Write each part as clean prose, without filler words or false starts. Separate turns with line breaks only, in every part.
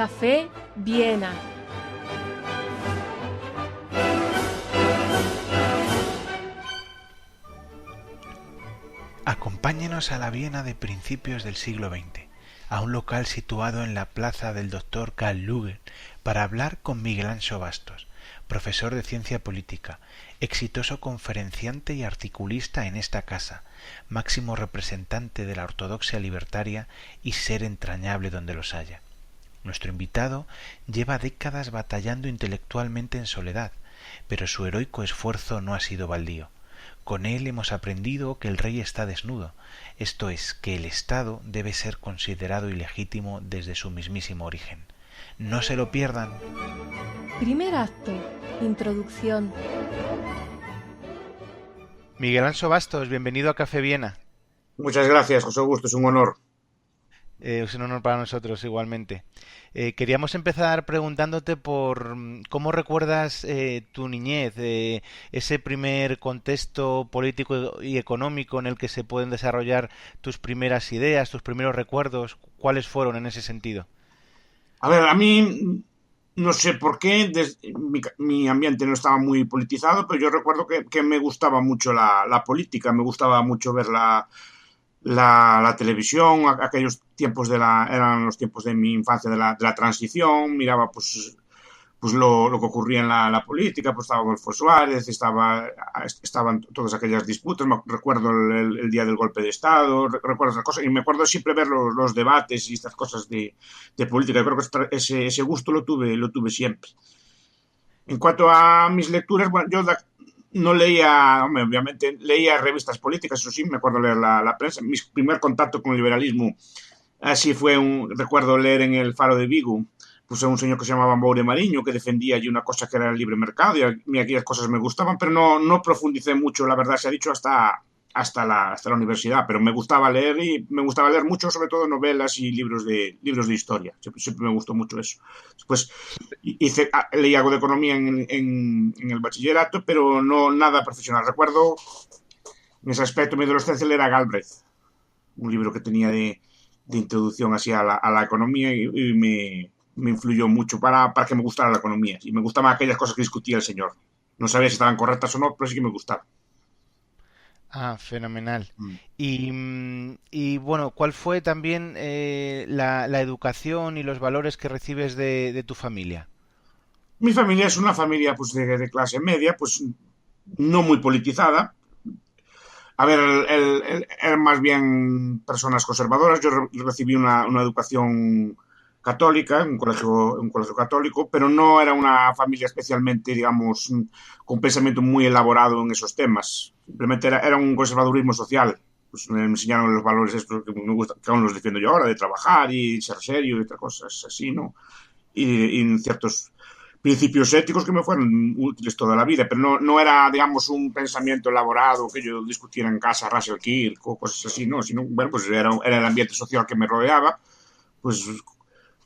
Café Viena.
Acompáñenos a la Viena de principios del siglo XX, a un local situado en la plaza del Dr. Karl Lueger, para hablar con Miguel Anso Bastos, profesor de Ciencia Política, exitoso conferenciante y articulista en esta casa, máximo representante de la ortodoxia libertaria y ser entrañable donde los haya. Nuestro invitado lleva décadas batallando intelectualmente en soledad, pero su heroico esfuerzo no ha sido baldío. Con él hemos aprendido que el rey está desnudo, esto es, que el Estado debe ser considerado ilegítimo desde su mismísimo origen. No se lo pierdan.
Primer acto. Introducción.
Miguel Anso Bastos, bienvenido a Café Viena.
Muchas gracias, José Augusto, es un honor.
Es un honor para nosotros igualmente. Queríamos empezar preguntándote por cómo recuerdas tu niñez, ese primer contexto político y económico en el que se pueden desarrollar tus primeras ideas, tus primeros recuerdos. ¿Cuáles fueron en ese sentido?
A ver, a mí no sé por qué, mi ambiente no estaba muy politizado, pero yo recuerdo que me gustaba mucho la política, me gustaba mucho ver la televisión. Aquellos tiempos eran los tiempos de mi infancia de la transición. Miraba pues lo que ocurría en la política. Pues estaba Adolfo Suárez, estaban todas aquellas disputas. Recuerdo el día del golpe de Estado, recuerdo esas cosas, y me acuerdo siempre ver los debates y estas cosas de política. Yo creo que ese gusto lo tuve siempre. En cuanto a mis lecturas, bueno, yo no leía, obviamente leía revistas políticas, eso sí, me acuerdo leer la prensa. Mi primer contacto con el liberalismo, así fue recuerdo leer en el Faro de Vigo, pues a un señor que se llamaba Moure Mariño, que defendía allí una cosa que era el libre mercado, y a mí aquellas cosas me gustaban, pero no profundicé mucho, la verdad se ha dicho, hasta la universidad. Pero me gustaba leer, y me gustaba leer mucho, sobre todo novelas y libros de historia. Siempre me gustó mucho eso. Después leí algo de economía en el bachillerato, pero no nada profesional. Recuerdo, en ese aspecto, mi adolescencia leer a Galbraith, un libro que tenía de introducción así a la economía, y me influyó mucho para que me gustara la economía. Y me gustaban aquellas cosas que discutía el señor. No sabía si estaban correctas o no, pero sí que me gustaban.
Ah, fenomenal. Y bueno, ¿cuál fue también la educación y los valores que recibes de tu familia?
Mi familia es una familia pues de clase media, pues no muy politizada. A ver, eran más bien personas conservadoras. Yo recibí una educación católica, en un colegio católico, pero no era una familia especialmente, digamos, con pensamiento muy elaborado en esos temas. Simplemente era un conservadurismo social. Pues me enseñaron los valores estos que me gustan, que aún los defiendo yo ahora, de trabajar y ser serio y otras cosas así, ¿no? Y ciertos principios éticos que me fueron útiles toda la vida, pero no era, digamos, un pensamiento elaborado que yo discutiera en casa, Russell Kirk o cosas así, ¿no? Sino, bueno, pues era el ambiente social que me rodeaba, pues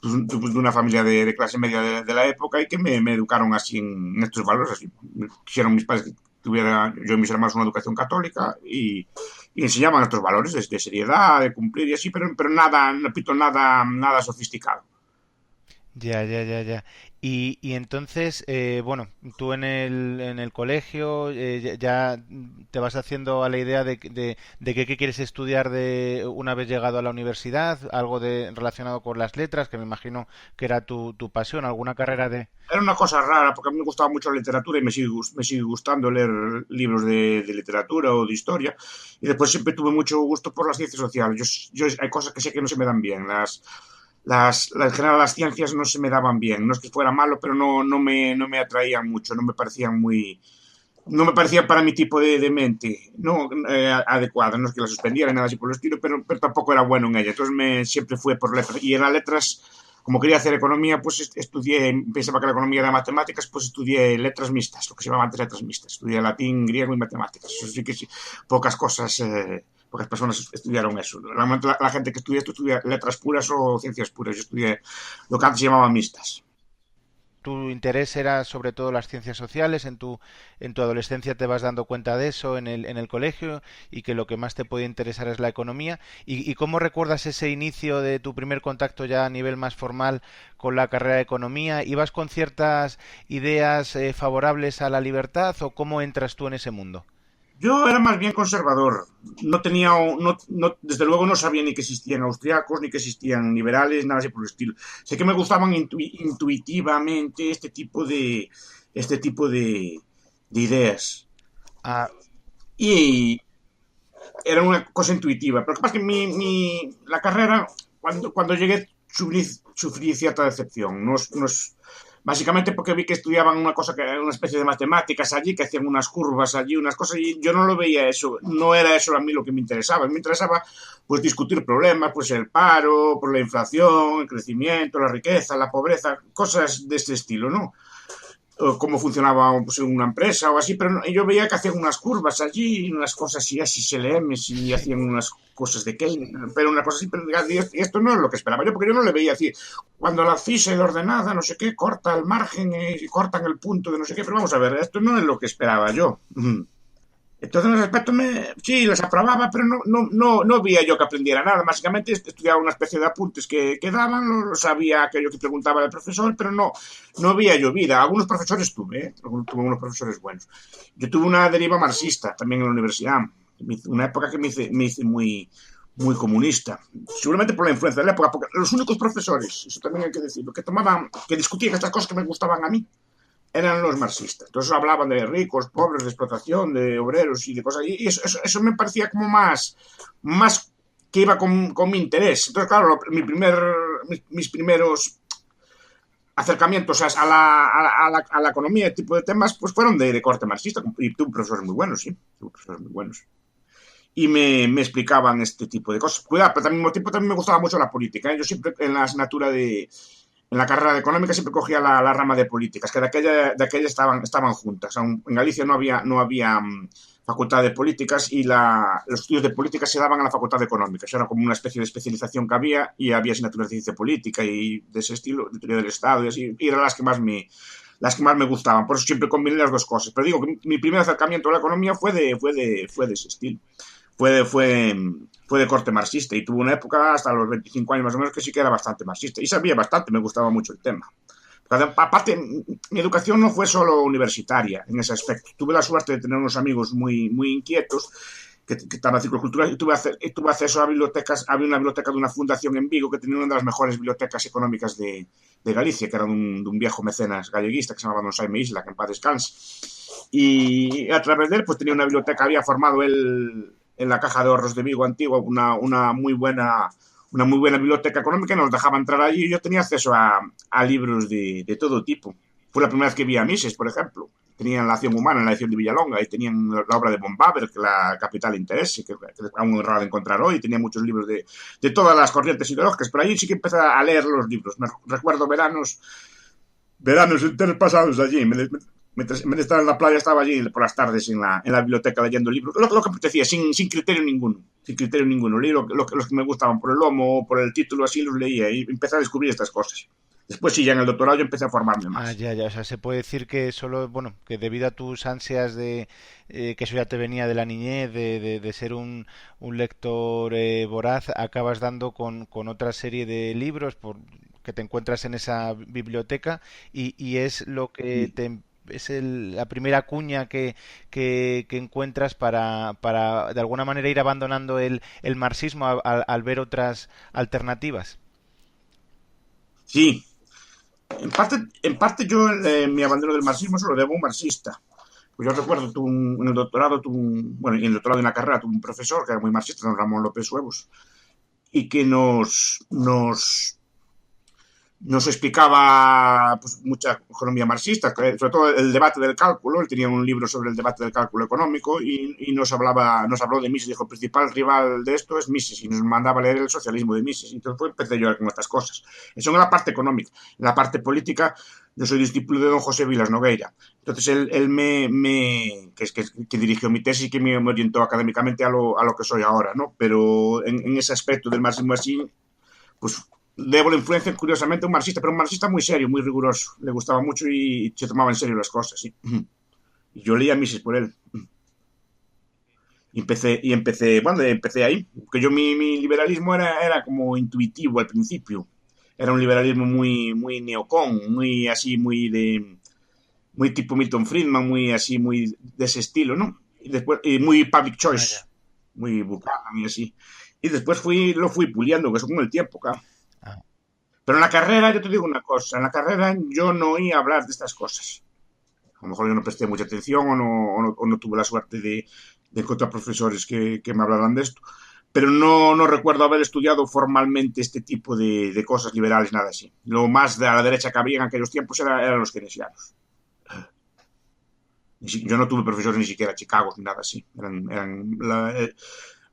de una familia de clase media de la época, y que me educaron así en estos valores. Así quisieron mis padres que tuviera yo y mis hermanos una educación católica, y enseñaban estos valores de seriedad, de cumplir y así, pero nada, repito, nada sofisticado.
Ya. Y entonces, bueno, tú en el colegio ya te vas haciendo a la idea de qué quieres estudiar una vez llegado a la universidad, algo relacionado con las letras, que me imagino que era tu pasión, alguna carrera de...
Era una cosa rara, porque a mí me gustaba mucho la literatura, y me sigue gustando leer libros de literatura o de historia. Y después siempre tuve mucho gusto por las ciencias sociales. Hay cosas que sé que no se me dan bien. En general las ciencias no se me daban bien. No es que fuera malo, pero no me atraían mucho, no me parecían para mi tipo de mente, no adecuada. No es que la suspendiera ni nada así por el estilo, pero tampoco era bueno en ella. Entonces siempre fue por letras. Y en las letras, como quería hacer economía, pues pensaba que la economía era matemáticas, pues estudié letras mixtas, lo que se llama antes letras mixtas. Estudié latín, griego y matemáticas. Eso sí que sí, pocas personas estudiaron eso. La gente que estudia esto estudia letras puras o ciencias puras. Yo estudié lo que antes se llamaba mixtas.
tu interés era sobre todo las ciencias sociales, en tu adolescencia te vas dando cuenta de eso en el colegio y que lo que más te puede interesar es la economía. Y cómo recuerdas ese inicio de tu primer contacto ya a nivel más formal con la carrera de economía? ¿Ibas con ciertas ideas favorables a la libertad o cómo entras tú en ese mundo?
Yo era más bien conservador. No tenía, desde luego no sabía ni que existían austriacos, ni que existían liberales, nada así por el estilo. Sé que me gustaban intuitivamente este tipo de ideas.
Ah,
Y era una cosa intuitiva. Pero lo que pasa es que la carrera, cuando llegué, sufrí cierta decepción. Básicamente porque vi que estudiaban una cosa que era una especie de matemáticas allí, que hacían unas curvas allí, unas cosas, y yo no lo veía eso, no era eso a mí lo que me interesaba. Me interesaba pues discutir problemas, pues el paro, por la inflación, el crecimiento, la riqueza, la pobreza, cosas de este estilo, ¿no? O cómo funcionaba pues, una empresa o así, pero yo veía que hacían unas curvas allí, unas cosas y así SLMs y hacían unas cosas de Keynes, pero una cosa así, pero y esto no es lo que esperaba yo, porque yo no le veía así, cuando la fisa y la ordenada, no sé qué, corta el margen y cortan el punto de no sé qué, pero vamos a ver, esto no es lo que esperaba yo. Entonces, en ese aspecto, sí, los aprobaba, pero no veía yo que aprendiera nada. Básicamente estudiaba una especie de apuntes que daban, lo sabía aquello que preguntaba el profesor, pero no veía yo vida. Algunos profesores tuve, tuve unos profesores buenos. Yo tuve una deriva marxista también en la universidad. Una época que me hice muy comunista. Seguramente por la influencia de la época, porque los únicos profesores, eso también hay que decirlo, que discutían estas cosas que me gustaban a mí, eran los marxistas. Entonces hablaban de ricos, pobres, de explotación, de obreros y de cosas. Y eso me parecía como más que iba con mi interés. Entonces, claro, mis primeros acercamientos a la economía, este tipo de temas, pues fueron de corte marxista. Y tuve profesores muy buenos, sí. Tuve profesores muy buenos. Y me explicaban este tipo de cosas. Cuidado, pero al mismo tiempo también me gustaba mucho la política. Yo siempre en la asignatura en la carrera de económica siempre cogía la rama de políticas, que de aquella estaban juntas. En Galicia no había facultad de políticas y los estudios de políticas se daban a la facultad de económicas. Era como una especie de especialización que había y había asignaturas de ciencia política y de ese estilo, de teoría del Estado y así, y eran las que más me gustaban. Por eso siempre combiné las dos cosas. Pero digo que mi primer acercamiento a la economía fue de ese estilo. Fue de corte marxista y tuvo una época hasta los 25 años más o menos que sí que era bastante marxista y sabía bastante, me gustaba mucho el tema. Aparte, mi educación no fue solo universitaria en ese aspecto. Tuve la suerte de tener unos amigos muy inquietos que estaban en ciclos culturales y tuve acceso a bibliotecas. Había una biblioteca de una fundación en Vigo que tenía una de las mejores bibliotecas económicas de Galicia, que era de un viejo mecenas galleguista que se llamaba Don Saime Isla, que en paz descanse. Y a través de él pues tenía una biblioteca, había formado él en la Caja de Ahorros de Vigo antigua una muy buena biblioteca económica, nos dejaba entrar allí y yo tenía acceso a libros de todo tipo. Fue la primera vez que vi a Mises, por ejemplo. Tenían La acción humana en la edición de Villalonga y tenían la obra de von Baber, que la Capital Interés, que aún es raro de encontrar hoy. Tenía muchos libros de todas las corrientes ideológicas, pero allí sí que empecé a leer los libros. Me recuerdo veranos enteros pasados allí. En vez de estar en la playa, estaba allí por las tardes en la biblioteca leyendo libros. Lo que apetecía, sin criterio ninguno. Sin criterio ninguno. Leí los que me gustaban por el lomo o por el título, así los leía y empecé a descubrir estas cosas. Después, sí, ya en el doctorado yo empecé a formarme
Ah,
más.
ya, ya, o sea, se puede decir que solo, bueno, que debido a tus ansias que eso ya te venía de la niñez, de ser un lector voraz, acabas dando con otra serie de libros que te encuentras en esa biblioteca y es lo que
Sí.
es la primera cuña que encuentras para de alguna manera ir abandonando el marxismo al ver otras alternativas.
Sí. En parte yo mi abandono del marxismo se lo debo a un marxista. Pues yo recuerdo, en el doctorado, bueno, y en el doctorado y en la carrera tuve un profesor que era muy marxista, don Ramón López Huevos, y que nos explicaba pues, mucha economía marxista, sobre todo el debate del cálculo. Él tenía un libro sobre el debate del cálculo económico y nos habló de Mises. Dijo, el principal rival de esto es Mises y nos mandaba a leer el socialismo de Mises. Entonces pues, empecé yo con estas cosas. Eso en la parte económica. En la parte política, yo soy discípulo de don José Vilas Nogueira. Entonces él que dirigió mi tesis y que me orientó académicamente a lo que soy ahora, ¿no? Pero en ese aspecto del marxismo así, pues debo la influencia, curiosamente, a un marxista, pero un marxista muy serio, muy riguroso. Le gustaba mucho y se tomaba en serio las cosas, sí. Y yo leía Mises por él. Empecé ahí, porque mi liberalismo era como intuitivo al principio. Era un liberalismo muy neocon, muy así, muy tipo Milton Friedman, muy así, muy de ese estilo, ¿no? Y muy public
Ah,
choice,
ya.
muy Buchanan y así. Y después lo fui puliendo, que eso con el tiempo, claro.
Ah,
Pero en la carrera, yo te digo una cosa, en la carrera yo no oía hablar de estas cosas. A lo mejor yo no presté mucha atención o no tuve la suerte de encontrar profesores que me hablaran de esto. Pero no recuerdo haber estudiado formalmente este tipo de cosas liberales, nada así. Lo más de a la derecha que había en aquellos tiempos eran los keynesianos. Yo no tuve profesores ni siquiera Chicago ni nada así.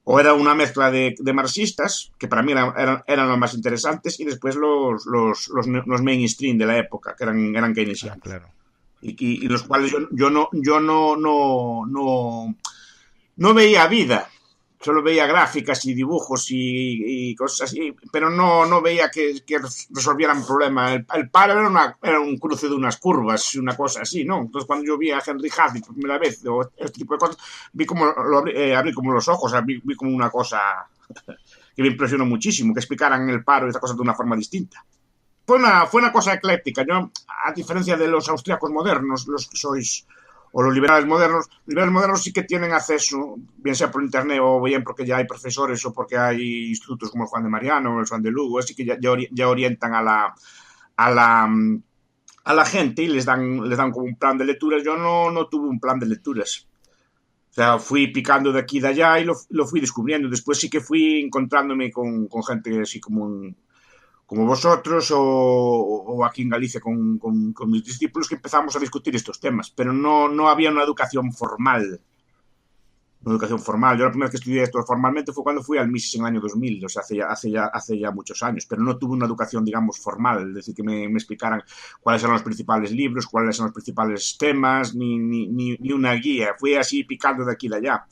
O era una mezcla de marxistas, que para mí eran los más interesantes, y después los mainstream de la época, que eran
ah,
keynesianos.
claro.
Y los cuales yo no veía vida, solo veía gráficas y dibujos y cosas así, pero no veía que resolvieran problemas. El paro era un cruce de unas curvas, una cosa así, ¿no? Entonces cuando yo vi a Henry Hadley por primera vez, o este tipo de cosas, vi como abrí como los ojos, vi como una cosa que me impresionó muchísimo, que explicaran el paro y esta cosa de una forma distinta. Fue una cosa ecléctica. Yo, a diferencia de los austríacos modernos, los que sois, o los liberales modernos sí que tienen acceso, bien sea por internet o bien porque ya hay profesores o porque hay institutos como el Juan de Mariano o el Juan de Lugo, así que ya orientan a la, a la gente y les dan como un plan de lecturas. Yo no tuve un plan de lecturas. O sea, fui picando de aquí y de allá y lo fui descubriendo. Después sí que fui encontrándome con gente así como vosotros o aquí en Galicia con mis discípulos, que empezamos a discutir estos temas, pero no había una educación formal. Una educación formal. Yo la primera vez que estudié esto formalmente fue cuando fui al Mises en el año 2000, o sea, hace ya muchos años, pero no tuve una educación, digamos, formal, es decir, que me explicaran cuáles eran los principales libros, cuáles eran los principales temas, ni una guía. Fui así picando de aquí y de allá.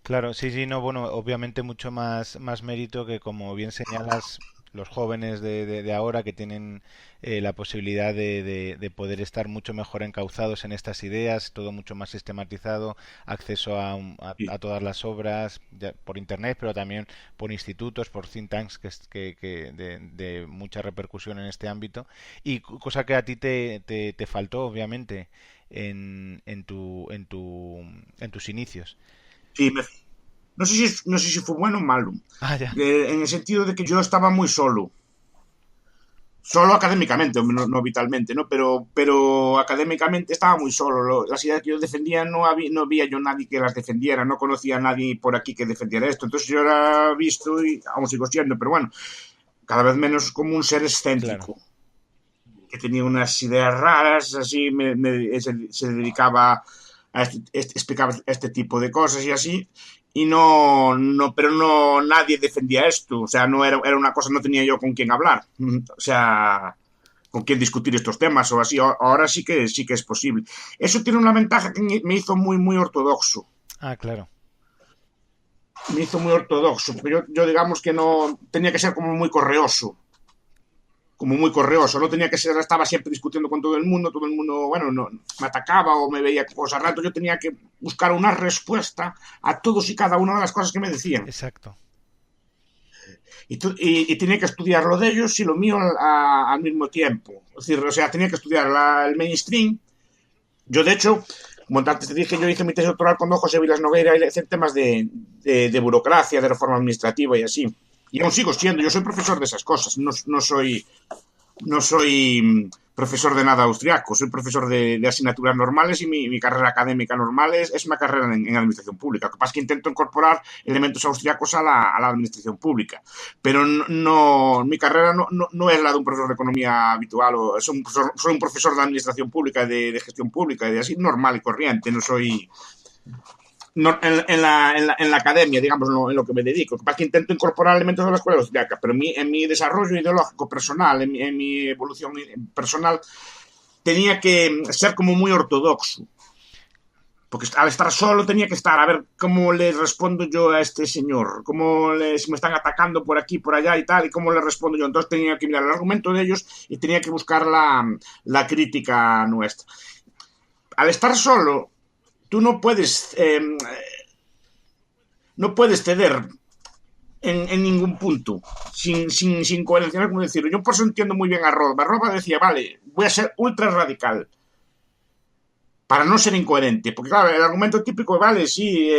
Claro, sí, sí, no, bueno, obviamente mucho más mérito que, como bien señalas, los jóvenes de ahora que tienen la posibilidad de poder estar mucho mejor encauzados en estas ideas, todo mucho más sistematizado, acceso a todas las obras por internet, pero también por institutos, por think tanks que de mucha repercusión en este ámbito, y cosa que a ti te faltó, obviamente, en tus inicios.
Sí, no sé si fue bueno o malo,
Ah, ya.
en el sentido de que yo estaba muy solo académicamente, no vitalmente, ¿no? Pero académicamente estaba muy solo. Las ideas que yo defendía no había yo nadie que las defendiera, no conocía a nadie por aquí que defendiera esto. Entonces yo era visto, y aún sigo siendo, pero bueno, cada vez menos como un ser
Claro.
excéntrico, que tenía unas ideas raras, así se dedicaba explicaba este tipo de cosas y así, y pero nadie defendía esto, o sea, no era una cosa, no tenía yo con quién hablar, o sea, con quién discutir estos temas o así. Ahora sí que es posible. Eso tiene una ventaja que me hizo muy, muy ortodoxo.
Ah, claro.
Me hizo muy ortodoxo, porque yo digamos que no tenía que ser como muy correoso, no tenía que ser, estaba siempre discutiendo con todo el mundo, bueno, no, me atacaba o me veía cosas rato, yo tenía que buscar una respuesta a todos y cada una de las cosas que me decían.
Exacto.
Y tenía que estudiar lo de ellos y lo mío al mismo tiempo. Es decir, o sea, tenía que estudiar el mainstream. Yo, de hecho, como antes te dije, yo hice mi tesis doctoral con don José Vilas Nogueira y le hice temas de burocracia, de reforma administrativa y así. Y aún sigo siendo, yo soy profesor de esas cosas, no soy profesor de nada austriaco, soy profesor de asignaturas normales y mi carrera académica normal es una carrera en administración pública. Lo que pasa es que intento incorporar elementos austriacos a la administración pública, pero mi carrera no es la de un profesor de economía habitual, soy un profesor de administración pública, de gestión pública, de así normal y corriente, no soy no, en la academia, digamos, en lo que me dedico. Para que intento incorporar elementos de la escuela austriaca, pero en mi desarrollo ideológico personal, en mi evolución personal, tenía que ser como muy ortodoxo. porque al estar solo tenía que estar, a ver cómo le respondo yo a este señor, si me están atacando por aquí, por allá y tal, y cómo le respondo yo. Entonces tenía que mirar el argumento de ellos y tenía que buscar la crítica nuestra. Al estar solo, tú no puedes ceder en ningún punto, sin coherencia, como decirlo. Yo por eso entiendo muy bien a Roba. Roba decía, vale, voy a ser ultra radical para no ser incoherente, porque claro, el argumento típico, vale, sí,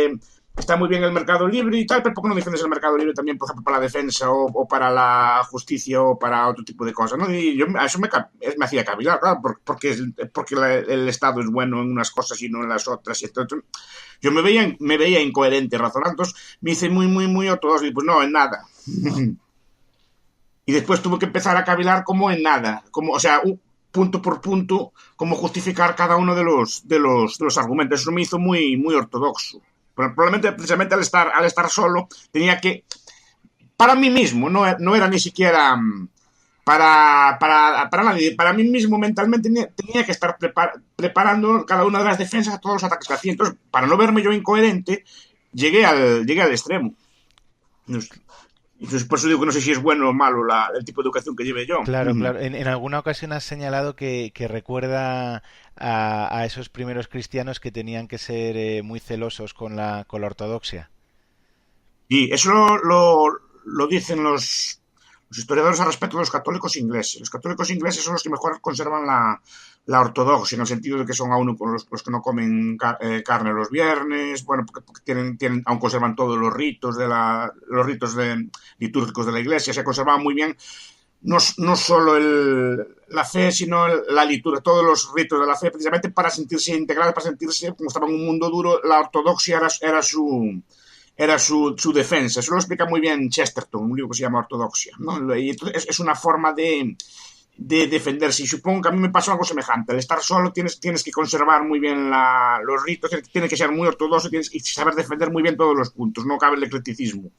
está muy bien el mercado libre y tal, pero ¿por qué no defiendes el mercado libre también, por ejemplo, para la defensa o para la justicia o para otro tipo de cosas, ¿no? Y yo, a eso me hacía cavilar, claro, porque el Estado es bueno en unas cosas y no en las otras, y entonces yo me veía incoherente razonando. Entonces me hice muy, muy, muy ortodoxo y pues no, en nada. Y después tuve que empezar a cavilar como en nada, como, o sea, punto por punto, cómo justificar cada uno de los argumentos. Eso me hizo muy, muy ortodoxo. Pero probablemente, precisamente al estar solo, tenía que, para mí mismo, no era ni siquiera para nadie, para mí mismo mentalmente tenía que estar preparando cada una de las defensas a todos los ataques que hacía. Entonces, para no verme yo incoherente, llegué al extremo. Entonces, por eso digo que no sé si es bueno o malo el tipo de educación que lleve yo.
Claro, claro. En alguna ocasión has señalado que recuerda a esos primeros cristianos que tenían que ser muy celosos con la ortodoxia.
Y eso lo dicen los historiadores al respecto de los católicos ingleses. Los católicos ingleses son los que mejor conservan la ortodoxia, en el sentido de que son aún los que no comen carne los viernes, bueno, porque aún conservan todos los ritos litúrgicos de la iglesia, se conservaban muy bien, no solo la fe, sino la liturgia, todos los ritos de la fe, precisamente para sentirse integrados, para sentirse, como estaba en un mundo duro, la ortodoxia era su defensa. Eso lo explica muy bien Chesterton, un libro que se llama Ortodoxia, ¿no? Y entonces es una forma de defenderse. Y supongo que a mí me pasó algo semejante. Al estar solo tienes que conservar muy bien los ritos, tienes que ser muy ortodoxo y saber defender muy bien todos los puntos. No cabe el eclecticismo.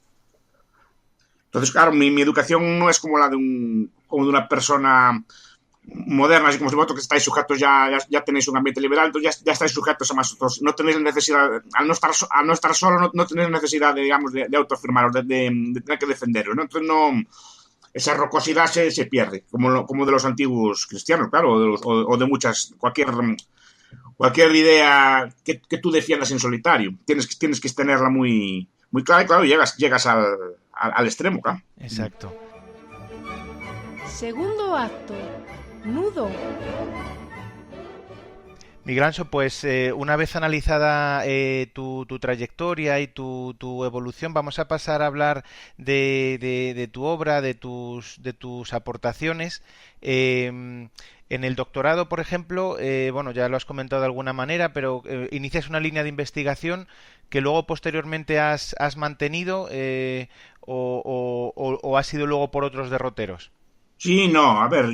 Entonces, claro, mi educación no es como la de una persona moderna, así como vosotros que estáis sujetos, ya tenéis un ambiente liberal, entonces ya estáis sujetos a más otros. No tenéis necesidad, al no estar solo, no tenéis necesidad, digamos, de autoafirmaros, de tener que defenderos, ¿no? Entonces esa rocosidad se pierde, como de los antiguos cristianos, claro, o de cualquier idea que tú defiendas en solitario. Tienes que tenerla muy, muy clara y claro, llegas al extremo, claro.
Exacto.
Segundo acto. Nudo.
Miguelanso, pues una vez analizada tu trayectoria y tu evolución, vamos a pasar a hablar de tu obra, de tus aportaciones. En el doctorado, por ejemplo, bueno, ya lo has comentado de alguna manera, pero inicias una línea de investigación que luego posteriormente has mantenido o has ido luego por otros derroteros.
Sí, no, a ver,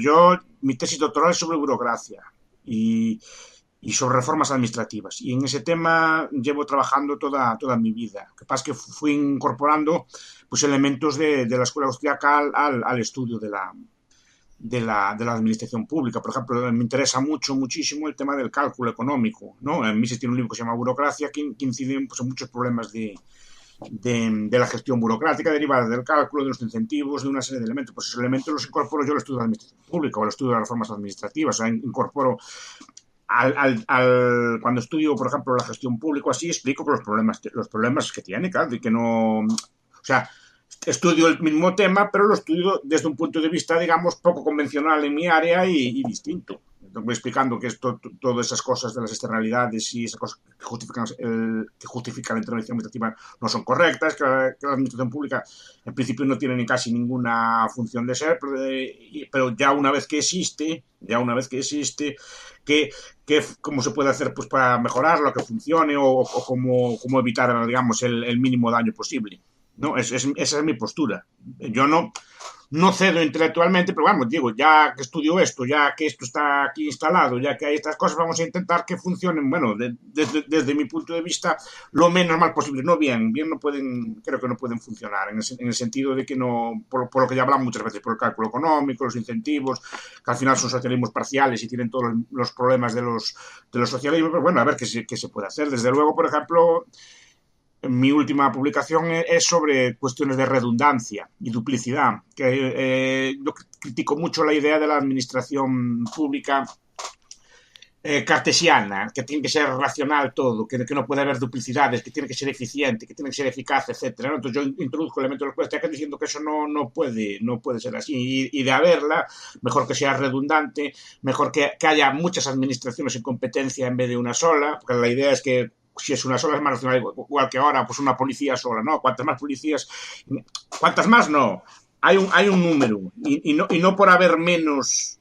mi tesis doctoral es sobre burocracia y sobre reformas administrativas. Y en ese tema llevo trabajando toda mi vida. Lo que pasa es que fui incorporando pues elementos de la escuela austríaca al estudio de la administración pública. Por ejemplo, me interesa muchísimo el tema del cálculo económico, ¿no? En mí se tiene un libro que se llama Burocracia que incide pues, en muchos problemas de la gestión burocrática derivada del cálculo, de los incentivos, de una serie de elementos. Pues esos elementos los incorporo yo al estudio de la administración pública o al estudio de las reformas administrativas. O sea, incorporo cuando estudio, por ejemplo, la gestión pública, así explico los problemas que tiene, claro, y que no... O sea, estudio el mismo tema, pero lo estudio desde un punto de vista, digamos, poco convencional en mi área y distinto. Voy explicando que todas esas cosas de las externalidades y esas cosas que justifican la intervención administrativa no son correctas, que la administración pública en principio no tiene ni casi ninguna función de ser, pero ya una vez que existe, cómo se puede hacer pues para mejorarlo, que funcione o cómo evitar, digamos, el mínimo daño posible. ¿No? Esa es mi postura. Yo no no cedo intelectualmente, pero vamos, digo, ya que estudio esto, ya que esto está aquí instalado, ya que hay estas cosas, vamos a intentar que funcionen, bueno, desde mi punto de vista, lo menos mal posible. No bien, bien no pueden, creo que no pueden funcionar, en el sentido de que no, por lo que ya hablamos muchas veces, por el cálculo económico, los incentivos, que al final son socialismos parciales y tienen todos los problemas de los socialismos, pero bueno, a ver qué se puede hacer. Desde luego, por ejemplo, mi última publicación es sobre cuestiones de redundancia y duplicidad, que yo critico mucho la idea de la administración pública cartesiana, que tiene que ser racional todo, que no puede haber duplicidades, que tiene que ser eficiente, que tiene que ser eficaz, etcétera, ¿no? Entonces yo introduzco elementos de los cuestiones diciendo que eso no puede ser así, y de haberla, mejor que sea redundante, mejor que haya muchas administraciones en competencia en vez de una sola, porque la idea es que si es una sola es más racional, igual que ahora, pues una policía sola, ¿no? Cuantas más policías, cuantas más no, hay un número, y no por haber menos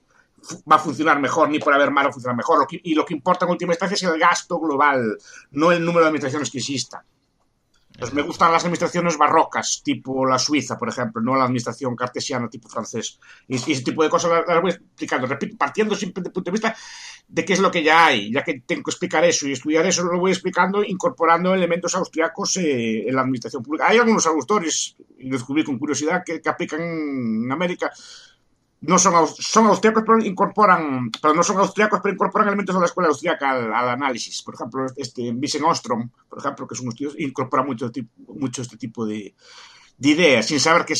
va a funcionar mejor, ni por haber más va a funcionar mejor. Lo que importa en última instancia es el gasto global, no el número de administraciones que existan. Entonces me gustan las administraciones barrocas, tipo la Suiza, por ejemplo, no la administración cartesiana tipo francés. Y ese tipo de cosas las voy explicando, repito, partiendo siempre del punto de vista de qué es lo que ya hay. Ya que tengo que explicar eso y estudiar eso, lo voy explicando incorporando elementos austriacos en la administración pública. Hay algunos autores, y lo descubrí con curiosidad, que aplican en América. No son austriacos, pero no son austriacos, pero incorporan elementos de la escuela austriaca al análisis. Por ejemplo, Vincent Ostrom, por ejemplo, que es un estudio, incorpora mucho este tipo de ideas, sin saber que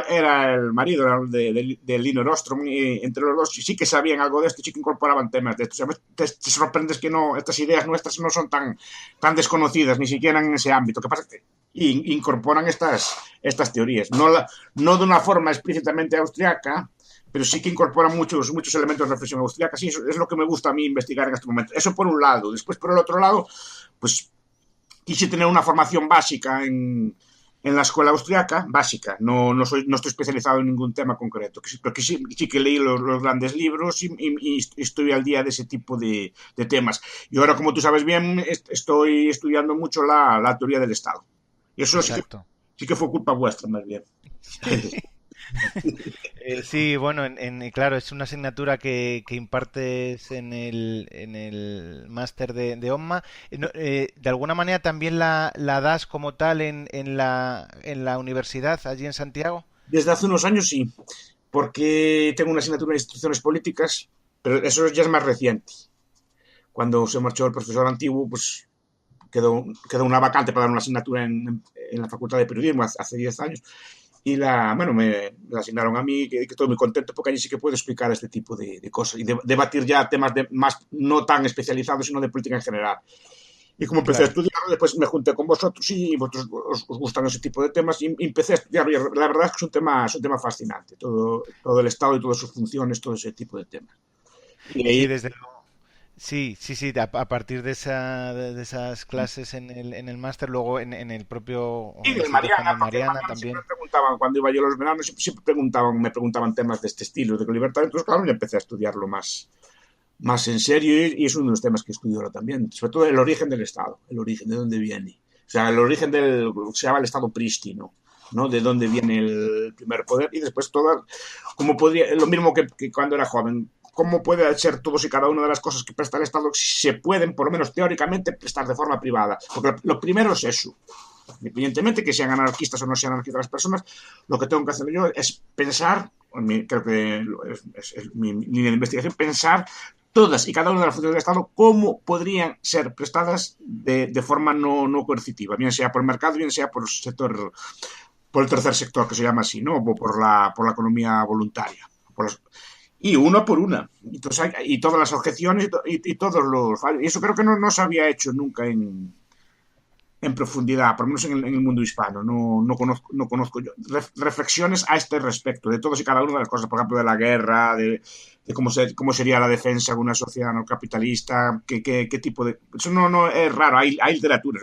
era el marido de Linor Ostrom, y entre los dos sí que sabían algo de esto, sí que incorporaban temas de esto. O sea, te sorprendes que estas ideas nuestras no son tan desconocidas, ni siquiera en ese ámbito. ¿Qué pasa? Y incorporan estas teorías, no de una forma explícitamente austriaca, pero sí que incorporan muchos elementos de reflexión austriaca. Sí, eso es lo que me gusta a mí investigar en este momento. Eso por un lado. Después, por el otro lado, pues quise tener una formación básica en la escuela austriaca, básica, no estoy especializado en ningún tema concreto, pero que sí que leí los grandes libros y estoy al día de ese tipo de temas. Y ahora, como tú sabes bien, estoy estudiando mucho la teoría del Estado. Y eso sí que fue culpa vuestra, más bien.
Sí, bueno, claro, es una asignatura que impartes en el máster de OMMA. De alguna manera también la das como tal en la universidad, allí en Santiago.
Desde hace unos años sí, porque tengo una asignatura de instituciones políticas, pero eso ya es más reciente. Cuando se marchó el profesor antiguo, pues quedó una vacante para dar una asignatura en la Facultad de Periodismo hace 10 años. Y me la asignaron a mí, que estoy muy contento porque allí sí que puedo explicar este tipo de cosas y debatir ya temas más no tan especializados, sino de política en general. Y como empecé a estudiarlo, después me junté con vosotros y vosotros os gustan ese tipo de temas y empecé a estudiarlo. Y la verdad es que es un tema fascinante, todo el Estado y todas sus funciones, todo ese tipo de temas. Y ahí,
Sí, desde luego. Sí, a partir de esas clases en el máster, luego en el propio
y el
Instituto Juan de
Mariana, porque
Mariana
Mariana siempre
también.
me preguntaban, cuando iba yo a los veranos, siempre me preguntaban temas de este estilo, de libertad. Entonces, claro, yo empecé a estudiarlo más en serio y es uno de los temas que estudio ahora también, sobre todo el origen del Estado, el origen, de dónde viene. O sea, el origen se llama el Estado prístino, ¿no? De dónde viene el primer poder y después cómo podría, lo mismo que cuando era joven, cómo puede ser todos y cada una de las cosas que presta el Estado, si se pueden, por lo menos teóricamente, prestar de forma privada. Porque lo primero es eso. Independientemente que sean anarquistas o no sean anarquistas las personas, lo que tengo que hacer yo es pensar, creo que es mi línea de investigación, pensar todas y cada una de las funciones del Estado cómo podrían ser prestadas de forma no coercitiva, bien sea por el mercado, bien sea por el tercer sector, que se llama así, ¿no? O por la economía voluntaria. Y una por una. Entonces, y todas las objeciones y todos los fallos. Y eso creo que no se había hecho nunca en profundidad, por lo menos en el mundo hispano. No conozco yo reflexiones a este respecto, de todos y cada una de las cosas, por ejemplo, de la guerra, de cómo sería la defensa de una sociedad no capitalista, qué tipo de... Eso no es raro, hay literatura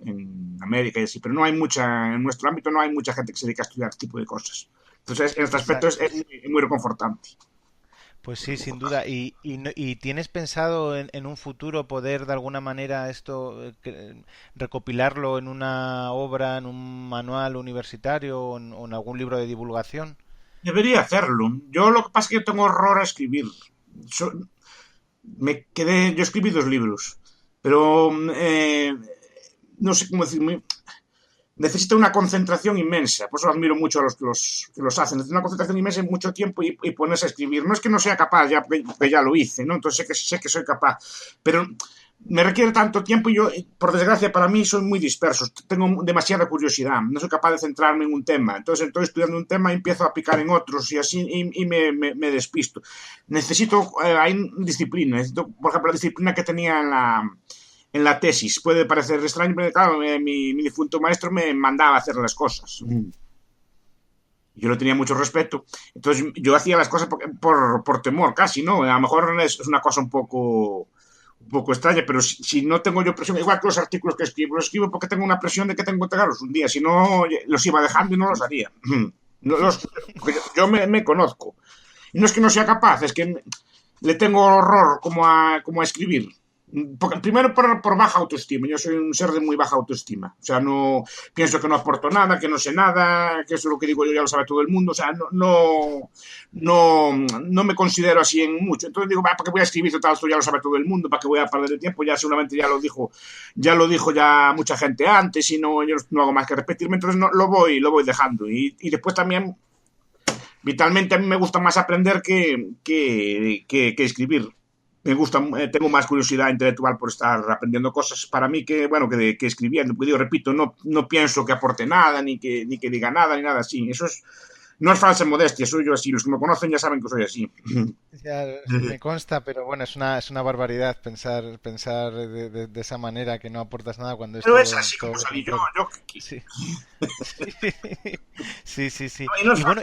en América y así, pero no hay mucha, en nuestro ámbito no hay mucha gente que se dedica a estudiar este tipo de cosas. Entonces, en este aspecto es muy reconfortante.
Pues sí, sin duda. ¿Y tienes pensado en un futuro poder de alguna manera esto recopilarlo en una obra, en un manual universitario o en algún libro de divulgación?
Debería hacerlo. Yo lo que pasa es que yo tengo horror a escribir. So- yo escribí 2 libros, pero no sé cómo decir, necesita una concentración inmensa. Por eso admiro mucho a los que los hacen. Necesita una concentración inmensa en mucho tiempo y ponerse a escribir. No es que no sea capaz, ya, porque ya lo hice, ¿no? Entonces sé que soy capaz. Pero me requiere tanto tiempo y yo, por desgracia, para mí soy muy disperso. Tengo demasiada curiosidad. No soy capaz de centrarme en un tema. Entonces estoy estudiando un tema y empiezo a picar en otros y así y me despisto. Necesito, hay disciplina. Necesito, por ejemplo, la disciplina que tenía en la tesis. Puede parecer extraño, pero claro, mi difunto maestro me mandaba a hacer las cosas. Yo le tenía mucho respeto. Entonces yo hacía las cosas por temor, casi, ¿no? A lo mejor es una cosa un poco extraña, pero si no tengo yo presión, igual que los artículos que escribo, los escribo porque tengo una presión de que tengo que entregarlos un día, si no, los iba dejando y no los haría. No, porque yo me conozco. Y no es que no sea capaz, es que le tengo horror como a escribir. Porque, primero por baja autoestima. Yo soy un ser de muy baja autoestima. O sea, no pienso que no aporto nada, que no sé nada, que eso es lo que digo yo ya lo sabe todo el mundo. O sea, no me considero así en mucho. Entonces digo, ¿para qué voy a escribir total? Esto ya lo sabe todo el mundo, ¿para qué voy a perder el tiempo? Ya seguramente ya lo dijo ya mucha gente antes y no, yo no hago más que repetirme. Entonces no, lo voy dejando. Y después también, vitalmente, a mí me gusta más aprender que escribir. Me gusta, tengo más curiosidad intelectual por estar aprendiendo cosas para mí que escribiendo. Porque digo, repito, no pienso que aporte nada, ni que diga nada, ni nada así. No es falsa modestia, soy yo así. Los que me conocen ya saben que soy así.
Ya me consta, pero bueno, es una barbaridad pensar de esa manera que no aportas nada cuando es
Pero es
todo,
así
todo
como
lo
salí yo.
contrario.
yo
Sí, sí, sí, sí, sí.
y no,
Y bueno,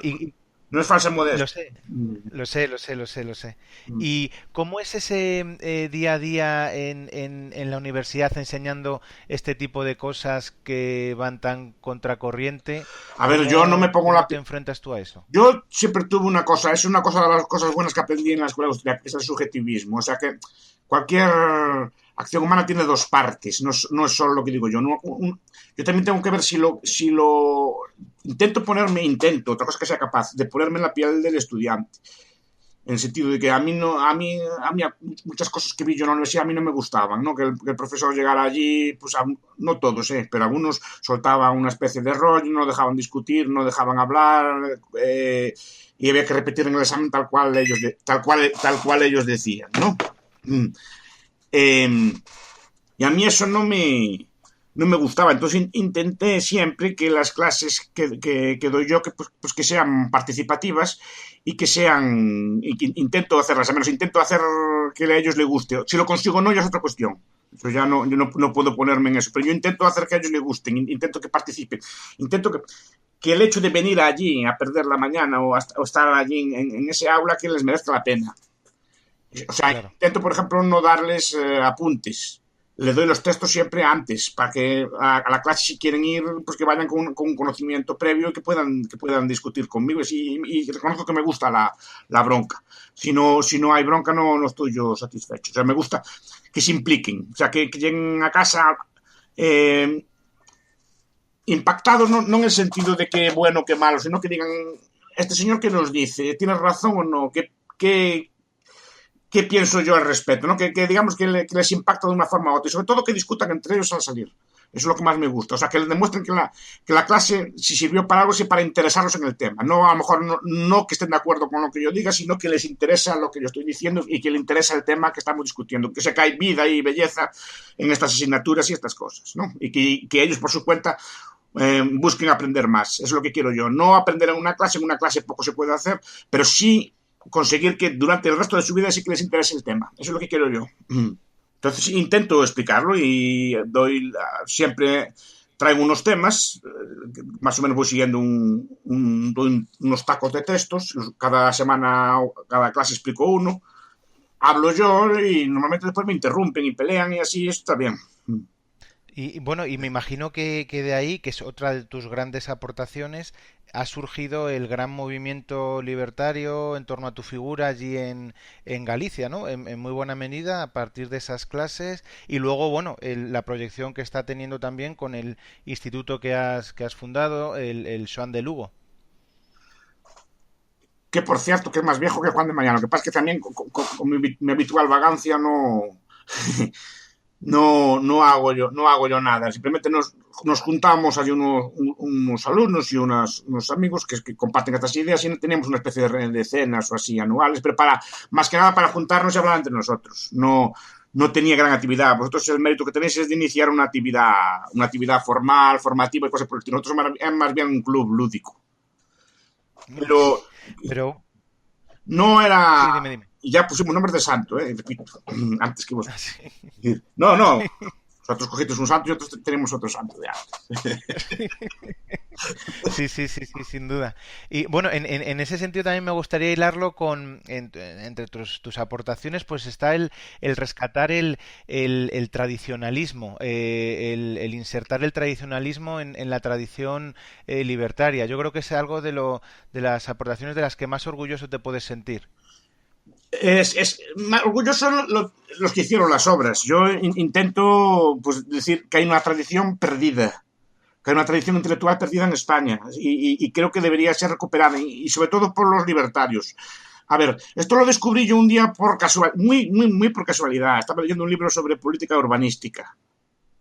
no es falsa
lo
modestia.
sé, lo sé. ¿Y cómo es ese día a día en la universidad enseñando este tipo de cosas que van tan contracorriente?
A ver, yo no me pongo
¿Cómo
la...
te enfrentas tú a eso?
Yo siempre tuve una cosa, es una cosa de las cosas buenas que aprendí en la escuela austríaca, que es el subjetivismo. O sea que cualquier acción humana tiene 2 partes, no es solo lo que digo yo. Yo también tengo que ver si lo intento, otra cosa que sea capaz, de ponerme en la piel del estudiante. En el sentido de que a mí muchas cosas que vi yo en la universidad a mí no me gustaban, ¿no? Que el profesor llegara allí, pues no todos, pero algunos soltaban una especie de rollo, no dejaban discutir, no dejaban hablar, y había que repetir en el examen tal cual ellos decían, ¿no? Mm. Eh, y a mí eso no me gustaba. Entonces intenté siempre que las clases que doy yo pues que sean participativas y que sean... Y que intento hacerlas, al menos intento hacer que a ellos les guste. Si lo consigo o no, ya es otra cuestión. Eso ya yo no puedo ponerme en eso. Pero yo intento hacer que a ellos les gusten, intento que participen. Intento que el hecho de venir allí a perder la mañana o estar allí en ese aula que les merezca la pena. O sea,
Claro.
intento, por ejemplo, no darles apuntes. Le doy los textos siempre antes, para que a la clase, si quieren ir, pues que vayan con un conocimiento previo y que puedan discutir conmigo. Y reconozco que me gusta la bronca. Si no hay bronca, no estoy yo satisfecho. O sea, me gusta que se impliquen. O sea, que lleguen a casa eh, impactados, no en el sentido de que bueno, que malo, sino que digan, este señor que nos dice, ¿tiene razón o no? ¿Qué pienso yo al respecto? ¿No? Digamos que les impacta de una forma u otra y sobre todo que discutan entre ellos al salir. Eso es lo que más me gusta. O sea, que les demuestren que la clase, si sirvió para algo, es para interesarlos en el tema. No, a lo mejor no que estén de acuerdo con lo que yo diga, sino que les interesa lo que yo estoy diciendo y que les interesa el tema que estamos discutiendo. Que sé que hay vida y belleza en estas asignaturas y estas cosas, ¿no? Y que ellos, por su cuenta, busquen aprender más. Eso es lo que quiero yo. No aprender en una clase poco se puede hacer, pero sí conseguir que durante el resto de su vida sí que les interese el tema. Eso es lo que quiero yo. Entonces intento explicarlo y siempre traigo unos temas, más o menos voy siguiendo unos tacos de textos, cada semana, cada clase explico uno, hablo yo y normalmente después me interrumpen y pelean y así está bien.
Y bueno, y me imagino que de ahí, que es otra de tus grandes aportaciones, ha surgido el gran movimiento libertario en torno a tu figura allí en Galicia, ¿no? En muy buena medida a partir de esas clases y luego, bueno, la proyección que está teniendo también con el instituto que has fundado, el Xoán de Lugo.
Que por cierto, que es más viejo que Juan de Mañana. Lo que pasa es que también con mi habitual vagancia no hago yo nada. Simplemente nos juntamos, hay unos alumnos y unos amigos que comparten estas ideas y teníamos una especie de cenas o así anuales, pero más que nada para juntarnos y hablar entre nosotros. No tenía gran actividad. Vosotros el mérito que tenéis es de iniciar una actividad formal, formativa y cosas por el estilo. Nosotros es más bien un club lúdico. Pero
Pero,
no era.
sí, dime, dime.
Y ya pusimos nombres de santo, repito, antes que vos.
Ah, sí.
No, no. Vosotros cogisteis un santo y nosotros tenemos otro santo de antes.
Sí, sí, sí, sí, sin duda. Y bueno, en ese sentido también me gustaría hilarlo entre tus aportaciones, pues está el rescatar el tradicionalismo, el insertar el tradicionalismo en la tradición libertaria. Yo creo que es algo de las aportaciones de las que más orgulloso te puedes sentir.
Es orgulloso los que hicieron las obras. Yo intento pues, decir que hay una tradición perdida, que hay una tradición intelectual perdida en España y creo que debería ser recuperada y sobre todo por los libertarios. A ver, esto lo descubrí yo un día por casualidad, muy, muy, muy por casualidad. Estaba leyendo un libro sobre política urbanística.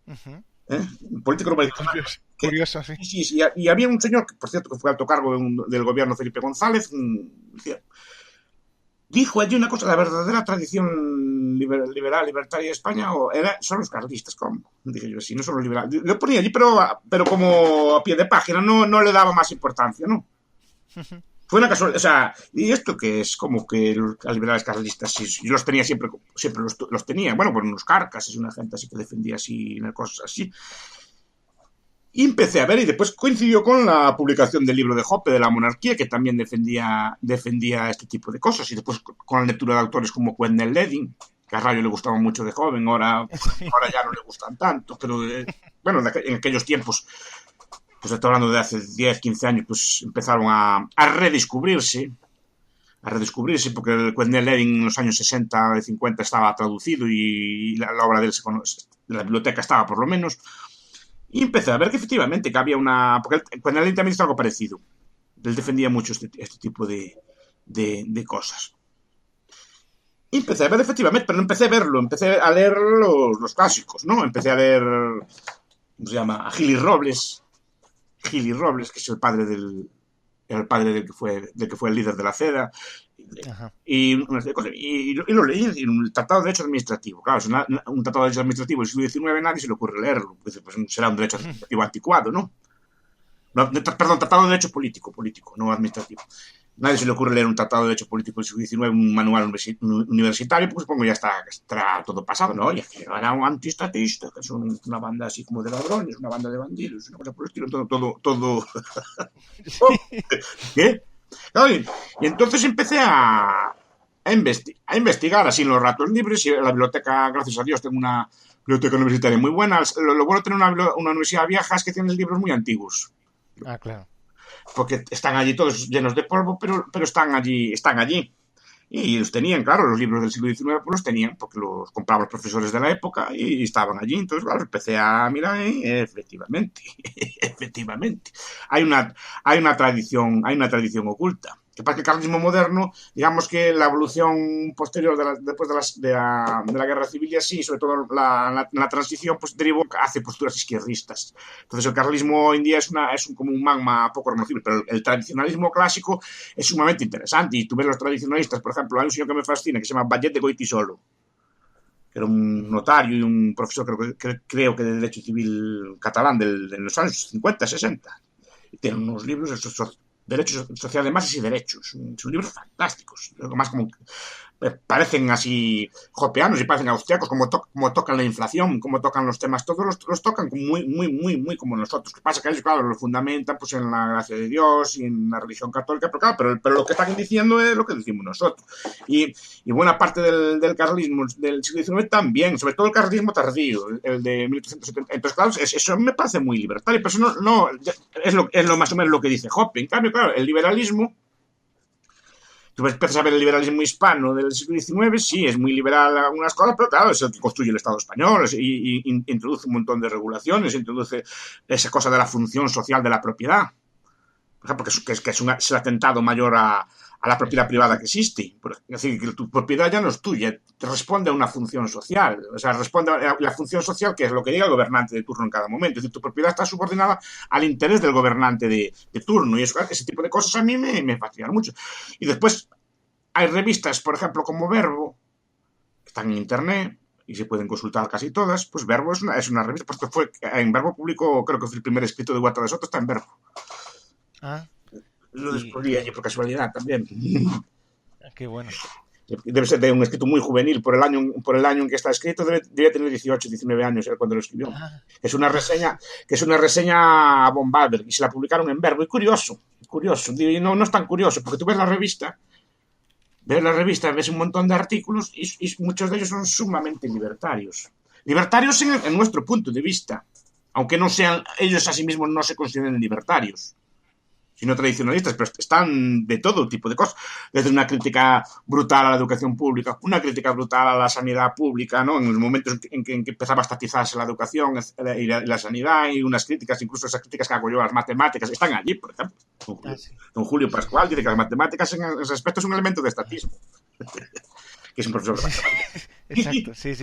Ujú.
¿Eh? Política urbanística.
Curioso,
Que,
curioso, sí.
sí, sí, y había un señor, que por cierto que fue alto cargo del gobierno Felipe González, decía, dijo allí una cosa, la verdadera tradición liberal, libertaria de España son los carlistas, ¿cómo? Dije yo, sí, no son los liberales. Lo ponía allí, pero como a pie de página, no le daba más importancia, ¿no? Fue una casualidad, o sea, y esto que es como que los liberales carlistas, sí, yo los tenía siempre los tenía, bueno, pues unos carcas, es una gente así que defendía así, cosas así. Y empecé a ver, y después coincidió con la publicación del libro de Hoppe, de la monarquía, que también defendía este tipo de cosas. Y después con la lectura de autores como Wendell Levin, que a Rayo le gustaba mucho de joven, ahora ya no le gustan tanto. Pero bueno, en aquellos tiempos, pues estoy hablando de hace 10, 15 años, pues empezaron a redescubrirse. Porque el Wendell Levin en los años 60, 50 estaba traducido y la obra de él la biblioteca estaba por lo menos. Y empecé a ver que efectivamente que había una. Porque cuando él también hizo algo parecido. Él defendía mucho este tipo de cosas. Y empecé a ver efectivamente, pero no empecé a verlo, empecé a leer los clásicos, ¿no? Empecé a leer. ¿Cómo se llama? A Gili Robles. Gili Robles, que es el padre del que fue el líder de la CEDA.
Ajá.
Y lo leí en un tratado de derecho administrativo. Claro, es un tratado de derecho administrativo del siglo XIX, nadie se le ocurre leerlo. Pues será un derecho administrativo anticuado, ¿no? Perdón, tratado de derecho político, no administrativo. Nadie se le ocurre leer un tratado de derecho político del siglo XIX, un manual universitario, pues supongo ya estará todo pasado, ¿no? Y aquí era un antistatista, que son una banda así como de ladrones, una banda de bandidos, una cosa por el estilo, todo. ¿Qué? Y entonces empecé a investigar así en los ratos libres y la biblioteca, gracias a Dios, tengo una biblioteca universitaria muy buena. Lo bueno de tener una universidad vieja es que tienes libros muy antiguos.
Ah, claro.
Porque están allí todos llenos de polvo, pero están allí. Y los tenían, claro, los libros del siglo XIX pues los tenían, porque los compraban los profesores de la época y estaban allí. Entonces, claro, empecé a mirar y efectivamente, hay una tradición oculta. Que pasa que el carlismo moderno, digamos que la evolución posterior después de la guerra civil y así, sobre todo la transición, pues derivó hacia posturas izquierdistas. Entonces el carlismo hoy en día es como un magma poco reconocible, pero el tradicionalismo clásico es sumamente interesante. Y tú ves los tradicionalistas, por ejemplo, hay un señor que me fascina que se llama Vallet de Goytisolo, que era un notario y un profesor, creo que de Derecho Civil catalán de los años 50, 60. Y tiene unos libros, Derechos Social de Masas y Derechos. Son libros fantásticos. parecen así hopeanos y parecen austriacos, como tocan la inflación, como tocan los temas, todos los tocan muy como nosotros. Lo que pasa es que ellos, claro, lo fundamentan pues en la gracia de Dios y en la religión católica, pero claro, pero lo que están diciendo es lo que decimos nosotros. Y buena parte del carlismo del siglo XIX también, sobre todo el carlismo tardío, el de 1870. Entonces, claro, eso me parece muy libertario, pero eso no es lo más o menos lo que dice Hoppe. En cambio, claro, el liberalismo, tú empiezas a ver el liberalismo hispano del siglo XIX, sí, es muy liberal en algunas cosas, pero claro, es el que construye el Estado español y introduce un montón de regulaciones, introduce esa cosa de la función social de la propiedad, por ejemplo, que es un atentado mayor a la propiedad privada que existe. Es decir, que tu propiedad ya no es tuya, te responde a una función social. O sea, responde a la función social, que es lo que diga el gobernante de turno en cada momento. Es decir, tu propiedad está subordinada al interés del gobernante de turno. Y ese tipo de cosas a mí me fascinan mucho. Y después hay revistas, por ejemplo, como Verbo, que están en internet y se pueden consultar casi todas. Pues Verbo es una revista, porque en Verbo público, creo que fue el primer escrito de Huerta de Soto, está en Verbo. Lo descubrí allí por casualidad también.
Qué bueno.
Debe ser de un escrito muy juvenil, por el año en que está escrito, debe tener 18, 19 años cuando lo escribió. Es una reseña a Bombarder y se la publicaron en Verbo. Y curioso. Y no es tan curioso, porque tú ves la revista, ves un montón de artículos y muchos de ellos son sumamente libertarios. Libertarios en nuestro punto de vista, aunque no sean, ellos a sí mismos no se consideren libertarios, sino tradicionalistas, pero están de todo tipo de cosas, desde una crítica brutal a la educación pública, una crítica brutal a la sanidad pública, ¿no? En los momentos en que empezaba a estatizarse la educación y la sanidad, y unas críticas, incluso esas críticas que hago yo a las matemáticas, están allí, por ejemplo. Don Julio Pascual dice que las matemáticas en ese aspecto es un elemento de estatismo. Que es un profesor de matemáticas.
Exacto, sí.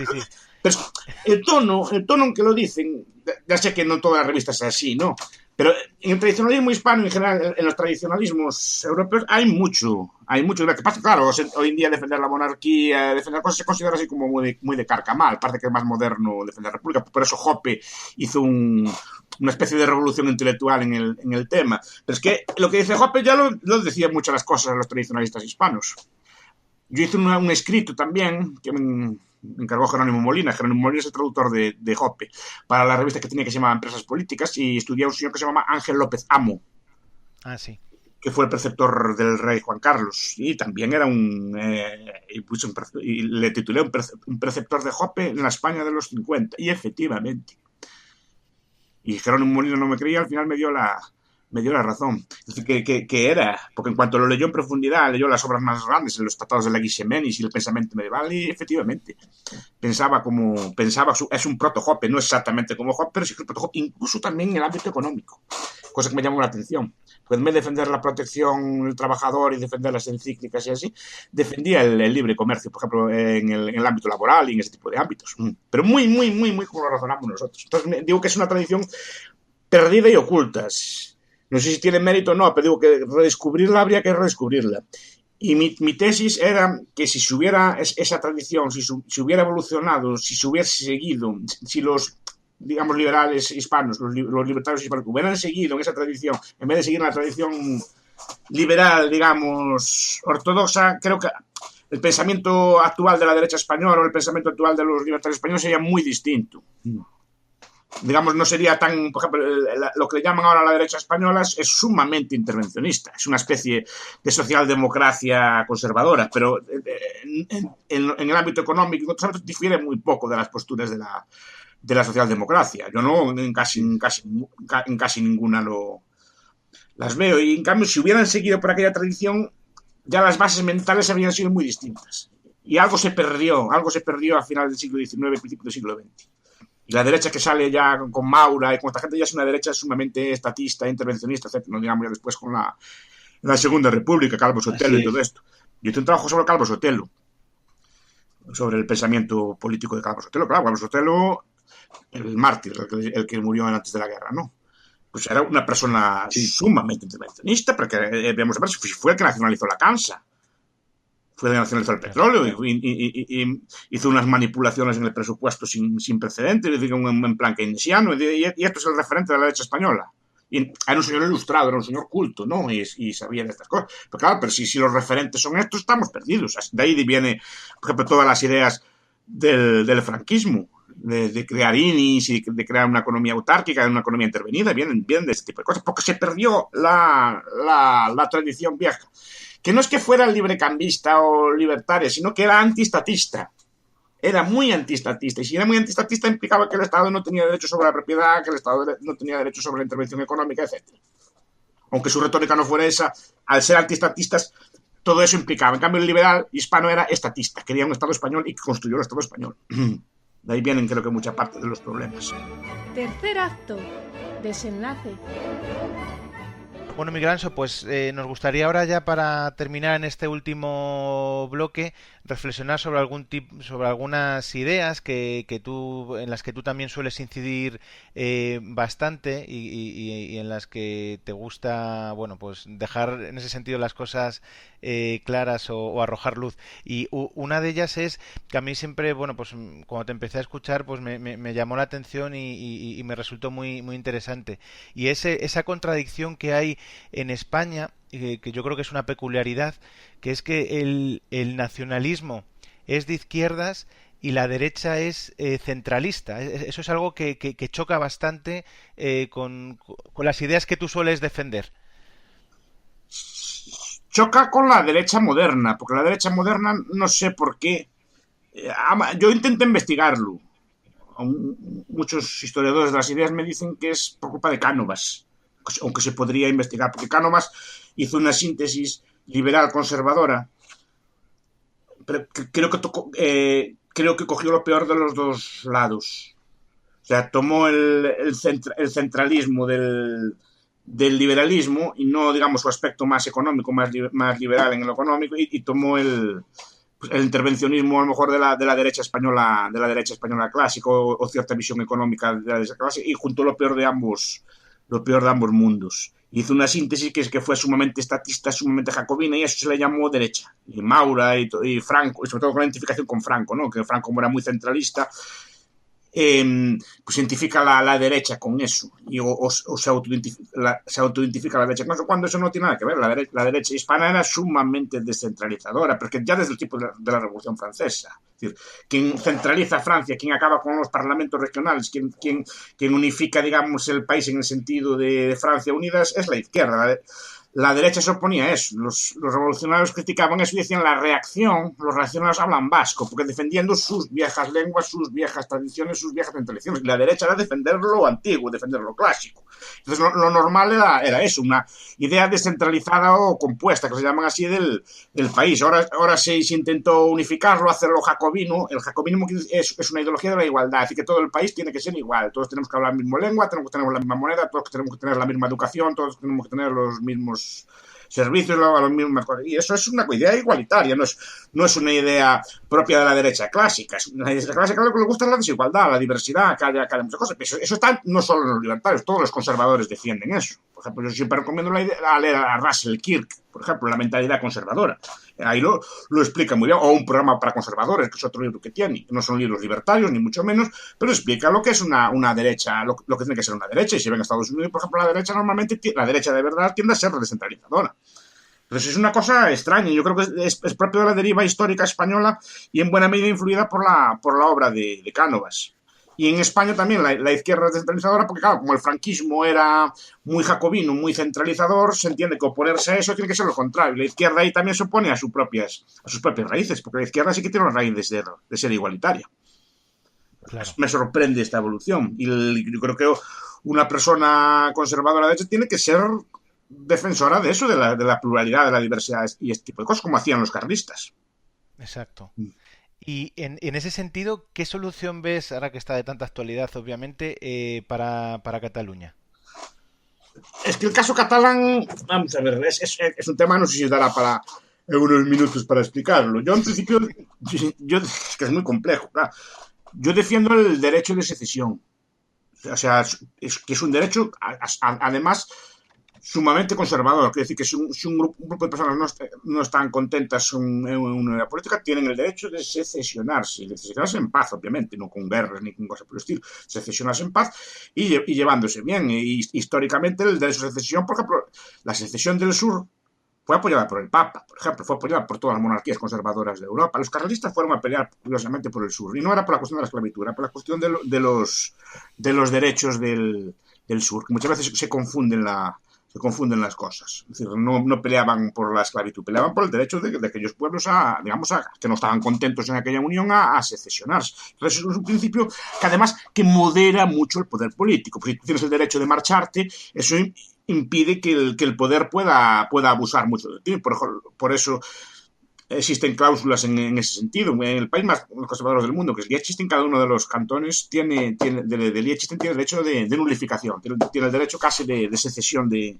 Pero el tono en que lo dicen, ya sé que no todas las revistas es así, ¿no? Pero en el tradicionalismo hispano, en general, en los tradicionalismos europeos, hay mucho. Lo que pasa, claro, hoy en día defender la monarquía, defender cosas, se considera así como muy de carcamal. Parece que es más moderno defender la república. Por eso Hoppe hizo una especie de revolución intelectual en el tema. Pero es que lo que dice Hoppe ya lo decía muchas las cosas a los tradicionalistas hispanos. Yo hice un escrito también que me encargó Jerónimo Molina. Jerónimo Molina es el traductor de Hoppe para la revista que tenía que se llamaba Empresas Políticas, y estudié a un señor que se llama Ángel López Amo.
Sí.
Que fue el preceptor del rey Juan Carlos, y también era y le titulé un preceptor de Hoppe en la España de los 50, y efectivamente. Y Jerónimo Molina no me creía, al final me dio la razón. Es decir, que era, porque en cuanto lo leyó en profundidad, leyó las obras más grandes, los tratados de la Guisemenis y el pensamiento medieval, y efectivamente pensaba, es un proto-Hoppe, no exactamente como Hoppe, pero sí que el proto-Hoppe, incluso también en el ámbito económico, cosa que me llamó la atención. Pues en vez de defender la protección del trabajador y defender las encíclicas y así, defendía el libre comercio, por ejemplo, en el ámbito laboral y en ese tipo de ámbitos. Pero muy como lo razonamos nosotros. Entonces digo que es una tradición perdida y oculta. No sé si tiene mérito o no, pero digo que redescubrirla habría que redescubrirla. Y mi tesis era que si se hubiera esa tradición, si hubiera evolucionado, si se hubiese seguido, si los, digamos, liberales hispanos, los libertarios hispanos hubieran seguido en esa tradición, en vez de seguir la tradición liberal, digamos, ortodoxa, creo que el pensamiento actual de la derecha española o el pensamiento actual de los libertarios españoles sería muy distinto. Digamos, no sería tan, por ejemplo, lo que le llaman ahora la derecha española es sumamente intervencionista, es una especie de socialdemocracia conservadora, pero en el ámbito económico y en otros ámbitos difiere muy poco de las posturas de la socialdemocracia. Yo no, en casi ninguna las veo, y en cambio si hubieran seguido por aquella tradición, ya las bases mentales habrían sido muy distintas, y algo se perdió a final del siglo XIX, principio del siglo XX. Y la derecha que sale ya con Maura y con esta gente ya es una derecha sumamente estatista, intervencionista, etc. No digamos ya después con la Segunda República, Calvo Sotelo y todo esto. Yo hice un trabajo sobre Calvo Sotelo, sobre el pensamiento político de Calvo Sotelo. Claro, Calvo Sotelo, el mártir, el que murió antes de la guerra, ¿no? Pues era una persona sumamente intervencionista, porque debemos ver si fue el que nacionalizó la Cansa. Fue el que nacionalizó el petróleo y hizo unas manipulaciones en el presupuesto sin precedentes, en plan keynesiano, y esto es el referente de la derecha española. Y era un señor ilustrado, era un señor culto, ¿no? Y sabía de estas cosas. Pero claro, pero si los referentes son estos, estamos perdidos. De ahí viene, por ejemplo, todas las ideas del franquismo, de crear INIs y de crear una economía autárquica, una economía intervenida, vienen de este tipo de cosas, porque se perdió la tradición vieja. Que no es que fuera librecambista o libertaria, sino que era antiestatista. Era muy antiestatista. Y si era muy antiestatista, implicaba que el Estado no tenía derecho sobre la propiedad, que el Estado no tenía derecho sobre la intervención económica, etc. Aunque su retórica no fuera esa, al ser antiestatistas, todo eso implicaba. En cambio, el liberal hispano era estatista. Quería un Estado español y construyó el Estado español. De ahí vienen, creo que, mucha parte de los problemas.
Tercer acto. Desenlace.
Bueno, Miguel Anso, pues nos gustaría ahora ya para terminar en este último bloque reflexionar sobre sobre algunas ideas en las que tú también sueles incidir bastante y en las que te gusta, bueno, pues dejar en ese sentido las cosas claras o arrojar luz. Y una de ellas es que a mí siempre, bueno, pues cuando te empecé a escuchar, pues me llamó la atención y me resultó muy interesante. Y esa contradicción que hay en España, que yo creo que es una peculiaridad, que es que el nacionalismo es de izquierdas y la derecha es centralista. Eso es algo que choca bastante con las ideas que tú sueles defender.
Choca con la derecha moderna, porque la derecha moderna no sé por qué. Yo intenté investigarlo. Muchos historiadores de las ideas me dicen que es por culpa de Cánovas, aunque se podría investigar, porque Cánovas hizo una síntesis liberal conservadora, pero creo que cogió lo peor de los dos lados. O sea, tomó el centralismo del liberalismo y no, digamos, su aspecto más económico, más liberal en lo económico, y tomó el intervencionismo a lo mejor de la derecha española clásica o cierta visión económica de la derecha clásica, y juntó lo peor de ambos mundos. Hizo una síntesis que fue sumamente estatista, sumamente jacobina, y eso se le llamó derecha. Y Maura y Franco, y sobre todo con la identificación con Franco, ¿no? Que Franco, como era muy centralista, pues identifica la derecha con eso, o se autoidentifica la derecha con eso, cuando eso no tiene nada que ver. La derecha hispana era sumamente descentralizadora, porque ya desde el tiempo de la Revolución Francesa, es decir, quien centraliza Francia, quien acaba con los parlamentos regionales, quien unifica, digamos, el país en el sentido de Francia unida, es la izquierda. La derecha se oponía a eso. Los revolucionarios criticaban eso y decían la reacción. Los reaccionarios hablan vasco, porque defendiendo sus viejas lenguas, sus viejas tradiciones, sus viejas tradiciones. Y la derecha era defender lo antiguo, defender lo clásico. Entonces lo normal era eso, una idea descentralizada o compuesta, que se llaman así, del país. Ahora se intentó unificarlo, hacerlo jacobino. El jacobinismo es una ideología de la igualdad, así que todo el país tiene que ser igual. Todos tenemos que hablar la misma lengua, tenemos que tener la misma moneda, todos tenemos que tener la misma educación, todos tenemos que tener los mismos servicios a los mismos cosas. Y eso es una idea igualitaria, no es una idea propia de la derecha clásica. La derecha clásica lo que le gusta es la desigualdad, la diversidad, que haya muchas cosas. Eso está no solo en los libertarios, todos los conservadores defienden eso. Por ejemplo, yo siempre recomiendo leer a Russell Kirk, por ejemplo, La mentalidad conservadora. Ahí lo explica muy bien. O Un programa para conservadores, que es otro libro que tiene. No son libros libertarios, ni mucho menos, pero explica lo que es una derecha, lo que tiene que ser una derecha. Y si ven a Estados Unidos, por ejemplo, la derecha normalmente, la derecha de verdad tiende a ser descentralizadora. Entonces es una cosa extraña. Yo creo que es propio de la deriva histórica española y en buena medida influida por la obra de Cánovas. Y en España también la izquierda es descentralizadora, porque claro, como el franquismo era muy jacobino, muy centralizador, se entiende que oponerse a eso tiene que ser lo contrario. La izquierda ahí también se opone a sus propias raíces, porque la izquierda sí que tiene las raíces de ser igualitaria. Claro. Me sorprende esta evolución. Y yo creo que una persona conservadora de hecho tiene que ser defensora de eso, de la pluralidad, de la diversidad y este tipo de cosas, como hacían los carlistas.
Exacto. Y en ese sentido, ¿qué solución ves, ahora que está de tanta actualidad, obviamente, para Cataluña?
Es que el caso catalán, vamos a ver, es un tema, no sé si dará para unos minutos para explicarlo. Yo, en principio, es que es muy complejo, claro. Yo defiendo el derecho de secesión. O sea, es que es un derecho, además, sumamente conservador. Quiere decir que si un grupo de personas no están contentas en una política, tienen el derecho de secesionarse en paz, obviamente, no con guerras ni con cosas por el estilo, secesionarse en paz y llevándose bien. Y históricamente el derecho de secesión, por ejemplo, la secesión del sur fue apoyada por el Papa, por ejemplo, fue apoyada por todas las monarquías conservadoras de Europa. Los carlistas fueron a pelear, curiosamente, por el sur, y no era por la cuestión de la esclavitud, era por la cuestión de los derechos del sur, que muchas veces se confunden las cosas. Es decir, no peleaban por la esclavitud, peleaban por el derecho de aquellos pueblos que no estaban contentos en aquella unión a secesionarse. Entonces es un principio que además que modera mucho el poder político. Porque si tú tienes el derecho de marcharte, eso impide que el poder pueda abusar mucho de ti. Por eso existen cláusulas en ese sentido. En el país más conservador del mundo, que es Liechtenstein, cada uno de los cantones de Liechtenstein tiene derecho de nulificación, tiene el derecho casi de secesión del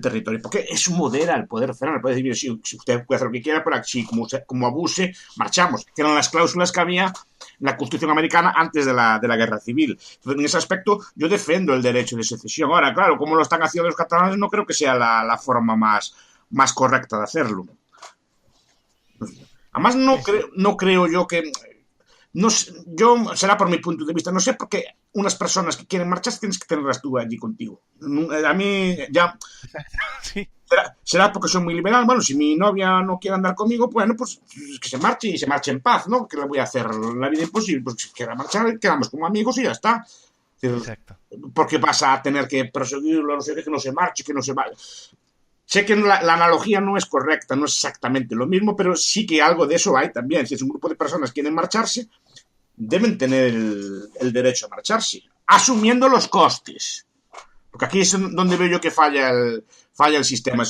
territorio, porque eso modera el poder federal. Puede decir, si usted puede hacer lo que quiera, pero así como abuse, marchamos, que eran las cláusulas que había en la Constitución americana antes de la guerra civil. Entonces, en ese aspecto, yo defiendo el derecho de secesión. Ahora, claro, como lo están haciendo los catalanes, no creo que sea la forma más correcta de hacerlo. Además, no creo yo que... No sé, será por mi punto de vista, no sé por qué unas personas que quieren marchar tienes que tenerlas tú allí contigo. A mí ya... Sí. Será porque soy muy liberal. Bueno, si mi novia no quiere andar conmigo, bueno, pues que se marche y se marche en paz, ¿no? Que le voy a hacer la vida imposible. Pues si quiere marchar, quedamos como amigos y ya está. Exacto. Porque vas a tener que perseguirlo, no sé qué, que no se marche, que no se vaya. Sé que la analogía no es correcta, no es exactamente lo mismo, pero sí que algo de eso hay también. Si es un grupo de personas que quieren marcharse, deben tener el derecho a marcharse, asumiendo los costes. Porque aquí es donde veo yo que falla el sistema.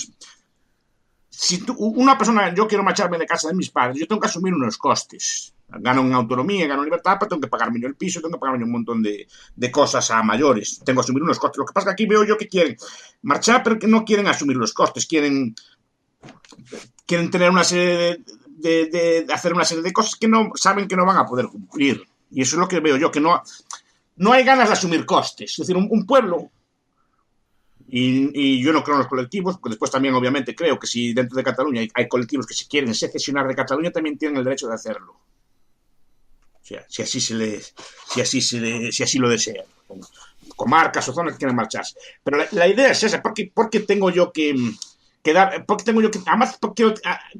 Si una persona, yo quiero marcharme de casa de mis padres, yo tengo que asumir unos costes. Gano en autonomía, gano en libertad, pero tengo que pagarme yo el piso, tengo que pagarme un montón de cosas a mayores. Tengo que asumir unos costes. Lo que pasa es que aquí veo yo que quieren marchar, pero que no quieren asumir los costes. Quieren tener una serie de hacer una serie de cosas que no saben que no van a poder cumplir. Y eso es lo que veo yo, que no hay ganas de asumir costes. Es decir, un pueblo... Y yo no creo en los colectivos, porque después también obviamente creo que si dentro de Cataluña hay colectivos que se quieren secesionar de Cataluña, también tienen el derecho de hacerlo. O sea, si así lo desean. Comarcas o zonas que quieren marcharse. Pero la idea es esa, porque tengo yo que dar, porque tengo yo que, además,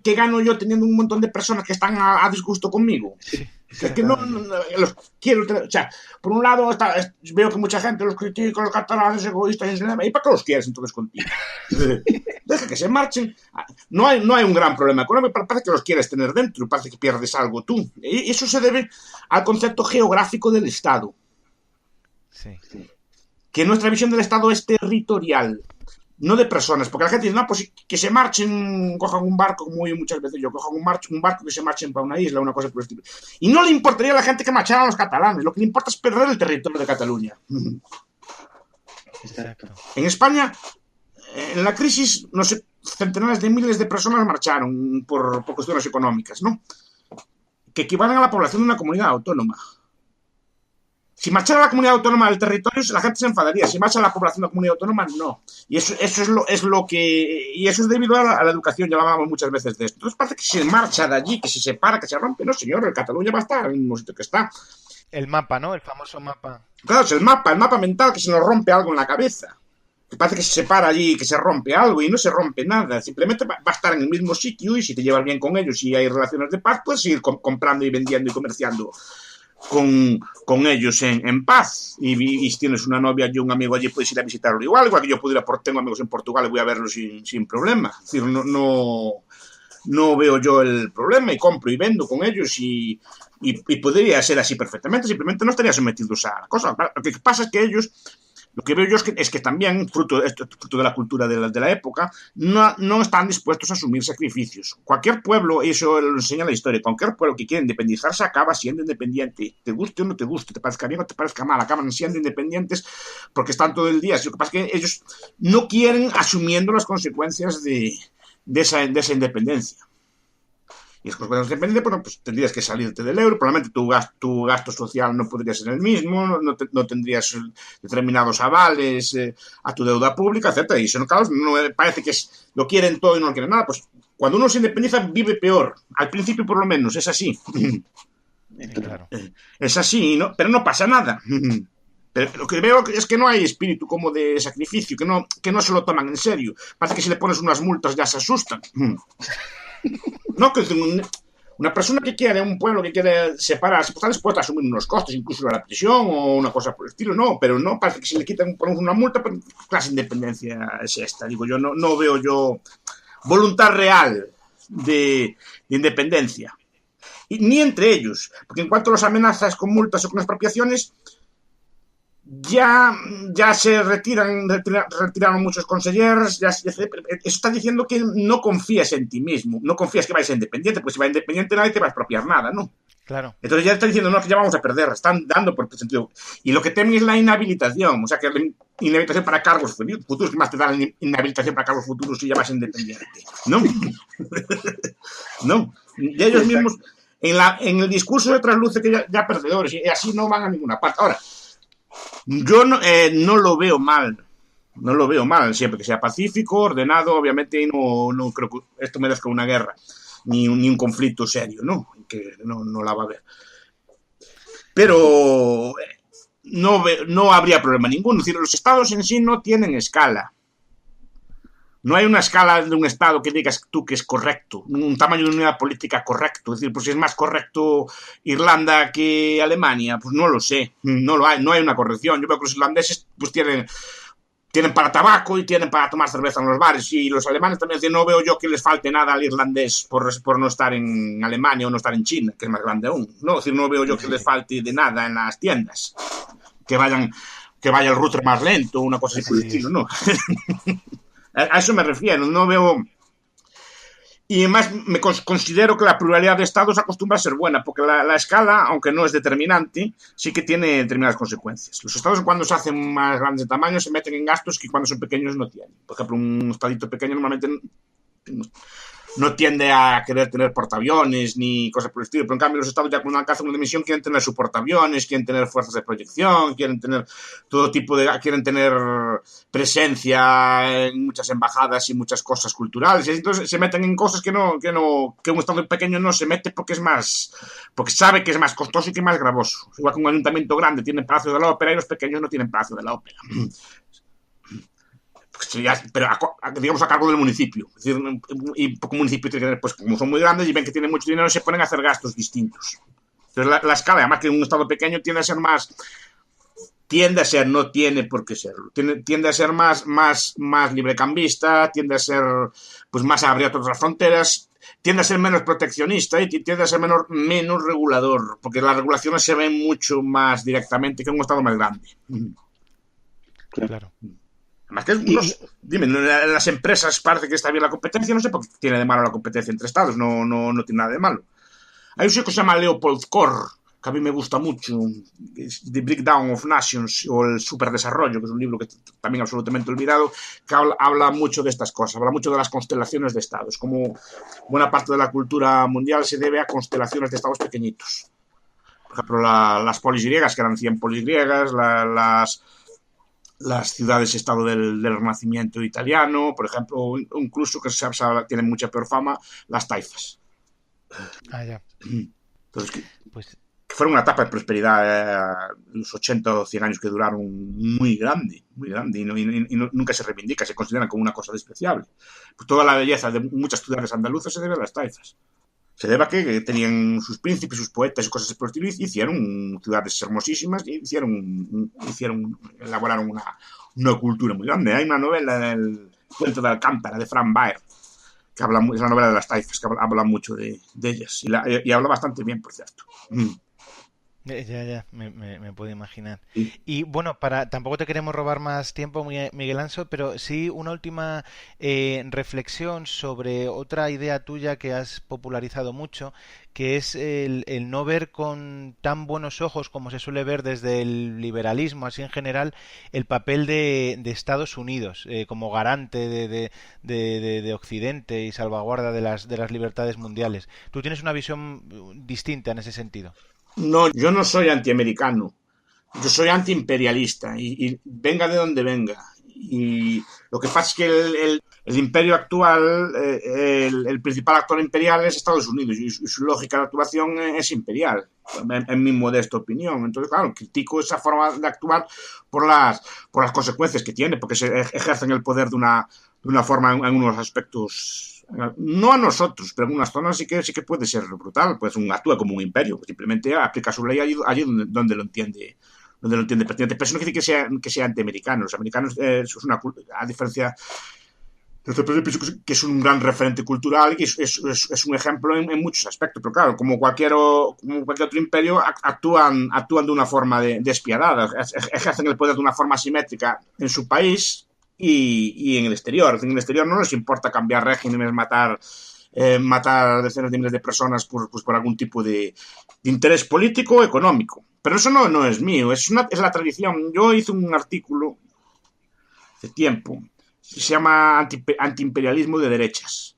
que gano yo teniendo un montón de personas que están a disgusto conmigo. Sí. Que no los quiero, o sea, por un lado veo que mucha gente los critica, los catalanes egoístas, ¿y para qué los quieres entonces contigo? Deja que se marchen. No hay un gran problema económico, pero parece que los quieres tener dentro, parece que pierdes algo tú. Y eso se debe al concepto geográfico del Estado. Sí. Que nuestra visión del Estado es territorial, no de personas, porque la gente dice, no, pues que se marchen, cojan un barco, como yo muchas veces yo, cojan un barco que se marchen para una isla, una cosa por el estilo. Y no le importaría a la gente que marcharan a los catalanes, lo que le importa es perder el territorio de Cataluña. Exacto. En España, en la crisis, no sé, centenares de miles de personas marcharon por cuestiones económicas, ¿no? Que equivalen a la población de una comunidad autónoma. Si marchara la comunidad autónoma del territorio, la gente se enfadaría. Si marcha la población de la comunidad autónoma, no. Y eso es lo que... Y eso es debido a la educación, ya hablábamos muchas veces de esto. Entonces parece que se marcha de allí, que se separa, que se rompe. No, señor, el Cataluña va a estar en el mismo sitio que está.
El mapa, ¿no? El famoso mapa.
Claro, es el mapa mental, que se nos rompe algo en la cabeza. Que parece que se separa allí, que se rompe algo, y no se rompe nada. Simplemente va a estar en el mismo sitio, y si te llevas bien con ellos y hay relaciones de paz, puedes seguir comprando y vendiendo y comerciando con ellos en paz. Y si tienes una novia y un amigo allí, puedes ir a visitarlo igual que yo pudiera, tengo amigos en Portugal y voy a verlos sin problema. Es decir, no veo yo el problema, y compro y vendo con ellos y podría ser así perfectamente, simplemente no estaría sometidos a la cosa. Lo que pasa es que ellos, lo que veo yo es que también, fruto de la cultura de la época, no están dispuestos a asumir sacrificios. Cualquier pueblo, y eso lo enseña la historia, cualquier pueblo que quiere independizarse acaba siendo independiente. Te guste o no te guste, te parezca bien o te parezca mal, acaban siendo independientes porque están todo el día. Lo que pasa es que ellos no quieren asumiendo las consecuencias de esa independencia. Y es consecuencia de independencia, bueno, pues tendrías que salirte del euro, probablemente tu gasto social no podría ser el mismo, no tendrías determinados avales a tu deuda pública, etcétera. Y eso, claro, no parece que lo quieren todo y no quieren nada. Pues cuando uno se independiza vive peor. Al principio, por lo menos, es así.
Claro.
Es así, ¿no? Pero no pasa nada. Pero lo que veo es que no hay espíritu como de sacrificio, que no se lo toman en serio. Parece que si le pones unas multas ya se asustan. No, que una persona que quiere, un pueblo que quiere separarse, pues está dispuesta a asumir unos costes, incluso a la prisión o una cosa por el estilo, no, pero no, parece que si le quitan una multa, pues clase de independencia es esta, digo yo, no veo yo voluntad real de independencia, y ni entre ellos, porque en cuanto a las amenazas con multas o con expropiaciones, ya se retiraron muchos consejeros. Eso está diciendo que no confías en ti mismo, no confías que vayas a ser independiente, porque si vas independiente nadie te va a expropiar nada, ¿no?
Claro.
Entonces ya está diciendo, no, que ya vamos a perder, están dando por este sentido. Y lo que temen es la inhabilitación, o sea, que la inhabilitación para cargos futuros, que más te da la inhabilitación para cargos futuros si ya vas independiente, ¿no? No, y ellos mismos en el discurso de trasluce que ya perdedores, y así no van a ninguna parte. Ahora, yo no lo veo mal. No lo veo mal, siempre que sea pacífico, ordenado, obviamente no creo que esto merezca una guerra, ni un conflicto serio, ¿no? Que no la va a haber. Pero no habría problema ninguno. Es decir, los estados en sí no tienen escala. No hay una escala de un estado que digas tú que es correcto, un tamaño de unidad política correcto. Es decir, pues si es más correcto Irlanda que Alemania, pues no lo sé, no hay una corrección. Yo veo que los irlandeses pues tienen para tabaco y tienen para tomar cerveza en los bares, y los alemanes también. Es decir, no veo yo que les falte nada al irlandés por no estar en Alemania o no estar en China, que es más grande aún. No, es decir, no veo yo que les falte de nada en las tiendas, que vaya el router más lento, una cosa así por el estilo, ¿no? A eso me refiero, no veo. Y además me considero que la pluralidad de estados acostumbra a ser buena, porque la escala, aunque no es determinante, sí que tiene determinadas consecuencias. Los estados, cuando se hacen más grandes de tamaño, se meten en gastos que cuando son pequeños no tienen. Por ejemplo, un estadito pequeño normalmente no tiende a querer tener portaaviones ni cosas por el estilo, pero en cambio los estados ya cuando alcanzan una dimensión quieren tener su portaaviones, quieren tener fuerzas de proyección, quieren tener todo tipo quieren tener presencia en muchas embajadas y muchas cosas culturales, y entonces se meten en cosas que un estado pequeño no se mete porque sabe que es más costoso y que es más gravoso. Igual que un ayuntamiento grande tiene Palacio de la Ópera y los pequeños no tienen Palacio de la Ópera. Pero digamos a cargo del municipio. Es decir, y porque un municipio tiene que tener, pues como son muy grandes y ven que tienen mucho dinero, se ponen a hacer gastos distintos. Entonces la escala, además que un estado pequeño tiende a ser, no tiene por qué serlo, tiende a ser más librecambista, tiende a ser pues más abierto a otras fronteras, tiende a ser menos proteccionista y tiende a ser menos regulador, porque las regulaciones se ven mucho más directamente que en un estado más grande.
Claro.
Además que dime, las empresas parece que está bien la competencia, no sé por qué tiene de malo la competencia entre estados, no tiene nada de malo. Hay un sitio que se llama Leopold Kohr, que a mí me gusta mucho, The Breakdown of Nations, o El Superdesarrollo, que es un libro que también absolutamente olvidado, que habla mucho de estas cosas, habla mucho de las constelaciones de estados, como buena parte de la cultura mundial se debe a constelaciones de estados pequeñitos. Por ejemplo, las polis griegas, que eran 100 polis griegas, las ciudades-estado del Renacimiento italiano, por ejemplo, incluso que tienen mucha peor fama, las taifas.
Ya.
Entonces, que fueron una etapa de prosperidad, los 80 o 100 años que duraron, muy grande, y nunca se reivindica, se consideran como una cosa despreciable. Pues toda la belleza de muchas ciudades andaluzas se debe a las taifas. Se debe a que tenían sus príncipes, sus poetas y cosas por el estilo, y hicieron ciudades hermosísimas y elaboraron una cultura muy grande. Hay una novela, El cuento de Alcántara, de Frank Baer, que es la novela de las taifas, que habla mucho de ellas, y habla bastante bien, por cierto.
Ya, me puedo imaginar.
Sí.
Y bueno, tampoco te queremos robar más tiempo, Miguel Anso, pero sí una última reflexión sobre otra idea tuya que has popularizado mucho, que es el no ver con tan buenos ojos como se suele ver desde el liberalismo, así en general, el papel de Estados Unidos como garante de Occidente y salvaguarda de las libertades mundiales. Tú tienes una visión distinta en ese sentido.
No, yo no soy antiamericano. Yo soy antiimperialista y venga de donde venga. Y lo que pasa es que el imperio actual, el principal actor imperial es Estados Unidos y su lógica de actuación es imperial, en mi modesta opinión. Entonces, claro, critico esa forma de actuar por las consecuencias que tiene, porque se ejercen el poder de una forma en unos aspectos no a nosotros, pero en unas zonas sí que puede ser brutal, pues actúa como un imperio, simplemente aplica su ley allí donde lo entiende pertinente. Pero eso no quiere decir que sea antiamericano. Los americanos, eso es a diferencia que es un gran referente cultural y es un ejemplo en muchos aspectos. Pero claro, como cualquier otro imperio, actúan de una forma despiadada, ejercen el poder de una forma asimétrica en su país y en el exterior. En el exterior no les importa cambiar regímenes, matar decenas de miles de personas por algún tipo de interés político o económico. Pero eso no es mío, es la tradición. Yo hice un artículo hace tiempo que se llama Antiimperialismo de derechas.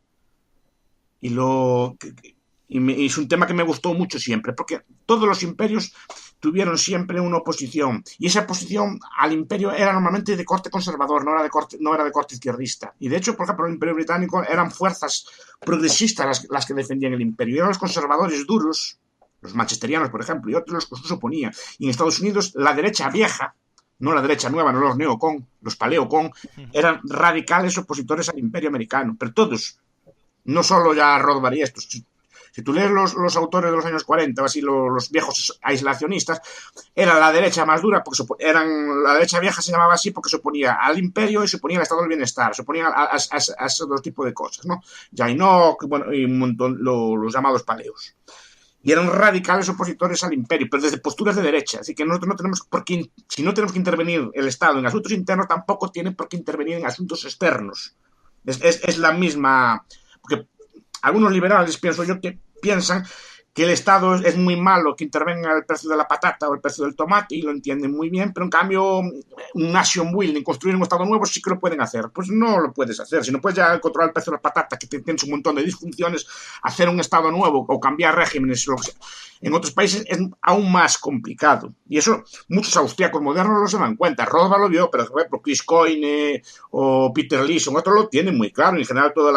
Y es un tema que me gustó mucho siempre, porque todos los imperios tuvieron siempre una oposición, y esa oposición al imperio era normalmente de corte conservador, no era de corte izquierdista. Y de hecho, por ejemplo, el imperio británico eran fuerzas progresistas las que defendían el imperio, y eran los conservadores duros, los manchesterianos, por ejemplo, y otros los que se oponían. Y en Estados Unidos, la derecha vieja, no la derecha nueva, no los neocon, los paleocon, eran radicales opositores al imperio americano, pero todos, no solo ya Rothbard y estos. Si tú lees los autores de los años 40, o así, los viejos aislacionistas, era la derecha más dura, porque la derecha vieja se llamaba así porque se oponía al imperio y se oponía al estado del bienestar, se oponía a ese otro tipo de cosas, ¿no? Jainok, bueno, y un montón, los llamados paleos. Y eran radicales opositores al imperio, pero desde posturas de derecha. Así que nosotros no tenemos por qué, si no tenemos que intervenir el Estado en asuntos internos, tampoco tiene por qué intervenir en asuntos externos. Es la misma. Porque algunos liberales, pienso yo, que piensan que el Estado es muy malo que intervenga el precio de la patata o el precio del tomate, y lo entienden muy bien, pero en cambio un nation building, construir un Estado nuevo, sí que lo pueden hacer. Pues no lo puedes hacer. Si no puedes ya controlar el precio de la patata, que tienes un montón de disfunciones, hacer un Estado nuevo o cambiar regímenes, lo que sea. En otros países es aún más complicado. Y eso muchos austríacos modernos no se dan cuenta. Rothbard lo vio, pero por ejemplo Chris Coyne o Peter Leeson, otros lo tienen muy claro. En general todos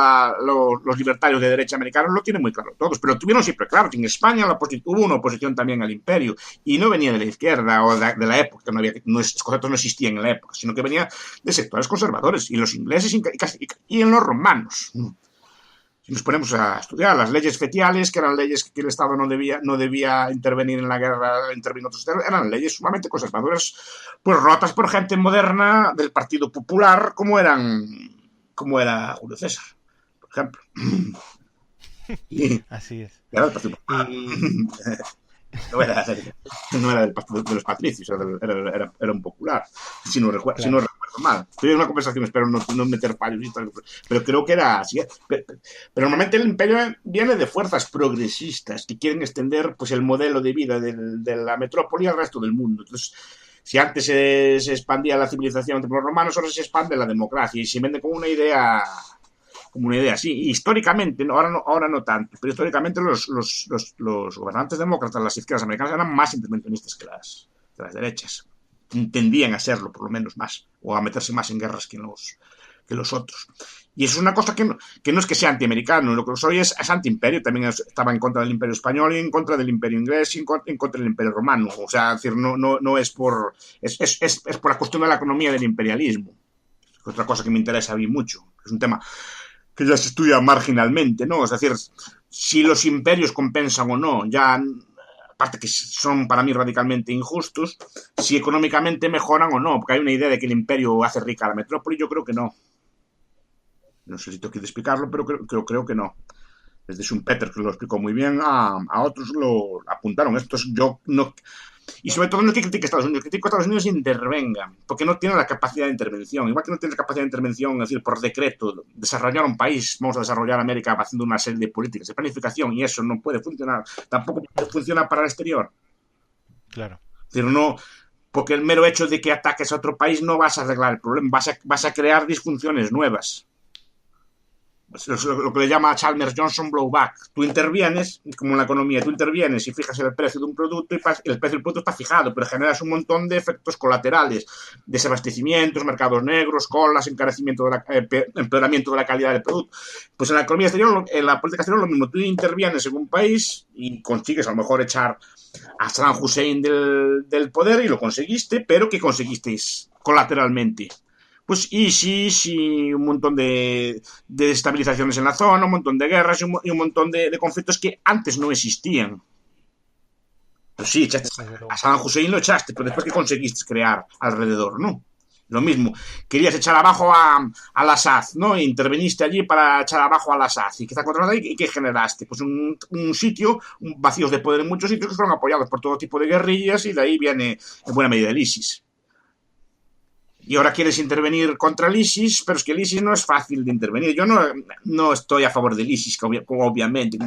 los libertarios de derecha americanos lo tienen muy claro todos, pero lo tuvieron siempre claro. En España hubo una oposición también al imperio, y no venía de la izquierda o de la época, estos conceptos no existían en la época, sino que venía de sectores conservadores, y en los ingleses y en los romanos. Si nos ponemos a estudiar las leyes fetiales, que eran leyes que el Estado no debía intervenir en la guerra, intervenir en otros territorios, eran leyes sumamente conservadoras, pues rotas por gente moderna del Partido Popular, como era Julio César, por ejemplo.
Así es.
Era del Partido Popular. No era de los patricios, era un popular, si no recuerdo mal. Estoy en una conversación, espero no meter fallos y tal, pero creo que era así. Pero normalmente el imperio viene de fuerzas progresistas que quieren extender pues el modelo de vida de la metrópoli al resto del mundo. Entonces, si antes se expandía la civilización entre los romanos, ahora se expande la democracia y se vende como una idea así. Y históricamente, ahora no tanto, pero históricamente los gobernantes demócratas, las izquierdas americanas, eran más intervencionistas que las derechas. Tendían a serlo, por lo menos más, o a meterse más en guerras que los otros. Y eso es una cosa que no es que sea antiamericano, lo que soy es antiimperio. También estaba en contra del imperio español y en contra del imperio inglés y en contra del imperio romano. O sea, es decir, no es por... Es por la cuestión de la economía del imperialismo. Otra cosa que me interesa a mí mucho. Es un tema que ya se estudia marginalmente, ¿no? Es decir, si los imperios compensan o no, ya, aparte que son para mí radicalmente injustos, si económicamente mejoran o no, porque hay una idea de que el imperio hace rica a la metrópoli. Yo creo que no. No sé si tengo que explicarlo, pero creo que no. desde Schumpeter, que lo explicó muy bien, a otros lo apuntaron. Estos yo no... Y sobre todo no es que critique a Estados Unidos, critico a Estados Unidos y intervengan, porque no tiene la capacidad de intervención. Igual que no tiene la capacidad de intervención, es decir, por decreto, desarrollar un país, vamos a desarrollar América haciendo una serie de políticas de planificación, y eso no puede funcionar. Tampoco puede funcionar para el exterior.
Claro.
Es decir, no, porque el mero hecho de que ataques a otro país no vas a arreglar el problema, vas a crear disfunciones nuevas. Lo que le llama a Chalmers Johnson blowback. Tú intervienes, como en la economía, tú intervienes y fijas el precio de un producto y el precio del producto está fijado, pero generas un montón de efectos colaterales, desabastecimientos, mercados negros, colas, encarecimiento empeoramiento de la calidad del producto. Pues en la economía exterior, en la política exterior, lo mismo. Tú intervienes en un país y consigues a lo mejor echar a Saddam Hussein del poder, y lo conseguiste, pero ¿qué conseguisteis colateralmente? Pues ISIS y un montón de desestabilizaciones en la zona, un montón de guerras y un montón de conflictos que antes no existían. Pues sí, echaste a Saddam Hussein, lo echaste, pero después ¿qué conseguiste crear alrededor? No. Lo mismo, querías echar abajo al Assad, ¿no? E interveniste allí para echar abajo al Assad. ¿Y qué está controlando ahí? ¿Y qué generaste? Pues un sitio, vacíos de poder en muchos sitios que fueron apoyados por todo tipo de guerrillas, y de ahí viene en buena medida el ISIS. Y ahora quieres intervenir contra el ISIS, pero es que el ISIS no es fácil de intervenir. Yo no estoy a favor del ISIS, obviamente,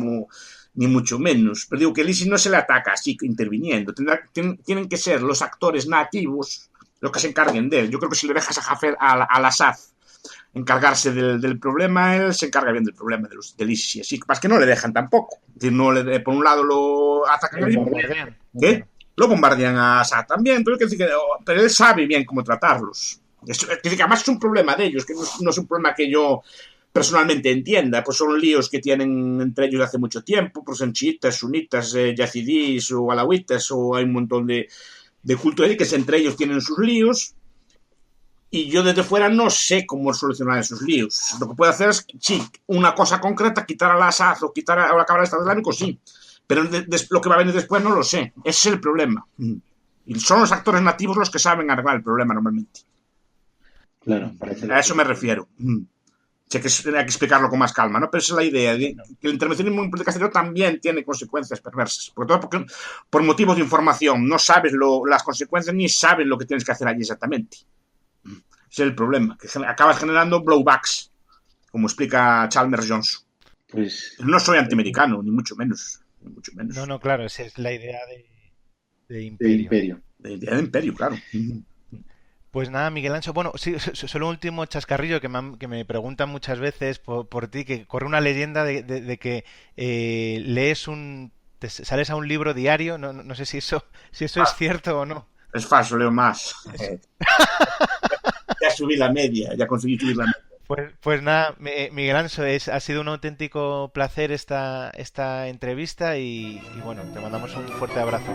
ni mucho menos. Pero digo que el ISIS no se le ataca así, interviniendo. Tienen que ser los actores nativos los que se encarguen de él. Yo creo que si le dejas al Assad encargarse del problema, él se encarga bien del problema del ISIS. Así que no le dejan tampoco. Es decir, por un lado lo atacan allí. ¿Qué? Lo bombardean a Assad también, pero él sabe bien cómo tratarlos. Es decir, que además es un problema de ellos, que no es un problema que yo personalmente entienda, pues son líos que tienen entre ellos hace mucho tiempo, pues son chiitas, sunitas, yazidíes o alawitas, o hay un montón de cultos ahí que entre ellos tienen sus líos, y yo desde fuera no sé cómo solucionar esos líos. Lo que puedo hacer es, sí, una cosa concreta, quitar al Assad o acabar el Estado Islámico, sí. Pero lo que va a venir después no lo sé. Ese es el problema. Y son los actores nativos los que saben arreglar el problema normalmente.
Claro.
A eso me refiero. Sé que hay que explicarlo con más calma, ¿no? Pero esa es la idea, de que el intervencionismo en política exterior también tiene consecuencias perversas. Porque por motivos de información no sabes las consecuencias ni sabes lo que tienes que hacer allí exactamente. Ese es el problema, que acabas generando blowbacks, como explica Chalmers Johnson.
Pues...
No soy antiamericano, ni mucho menos. Mucho menos.
No, claro, esa es la idea de imperio.
De idea de imperio, claro.
Pues nada, Miguel Ancho, bueno, sí, solo un último chascarrillo que me preguntan muchas veces por ti, que corre una leyenda de que sales a un libro diario, no sé si eso es cierto o no.
Es falso, leo más. Ya subí la media, ya conseguí subir la media.
Pues nada, Miguel Anso, ha sido un auténtico placer esta entrevista y bueno, te mandamos un fuerte abrazo.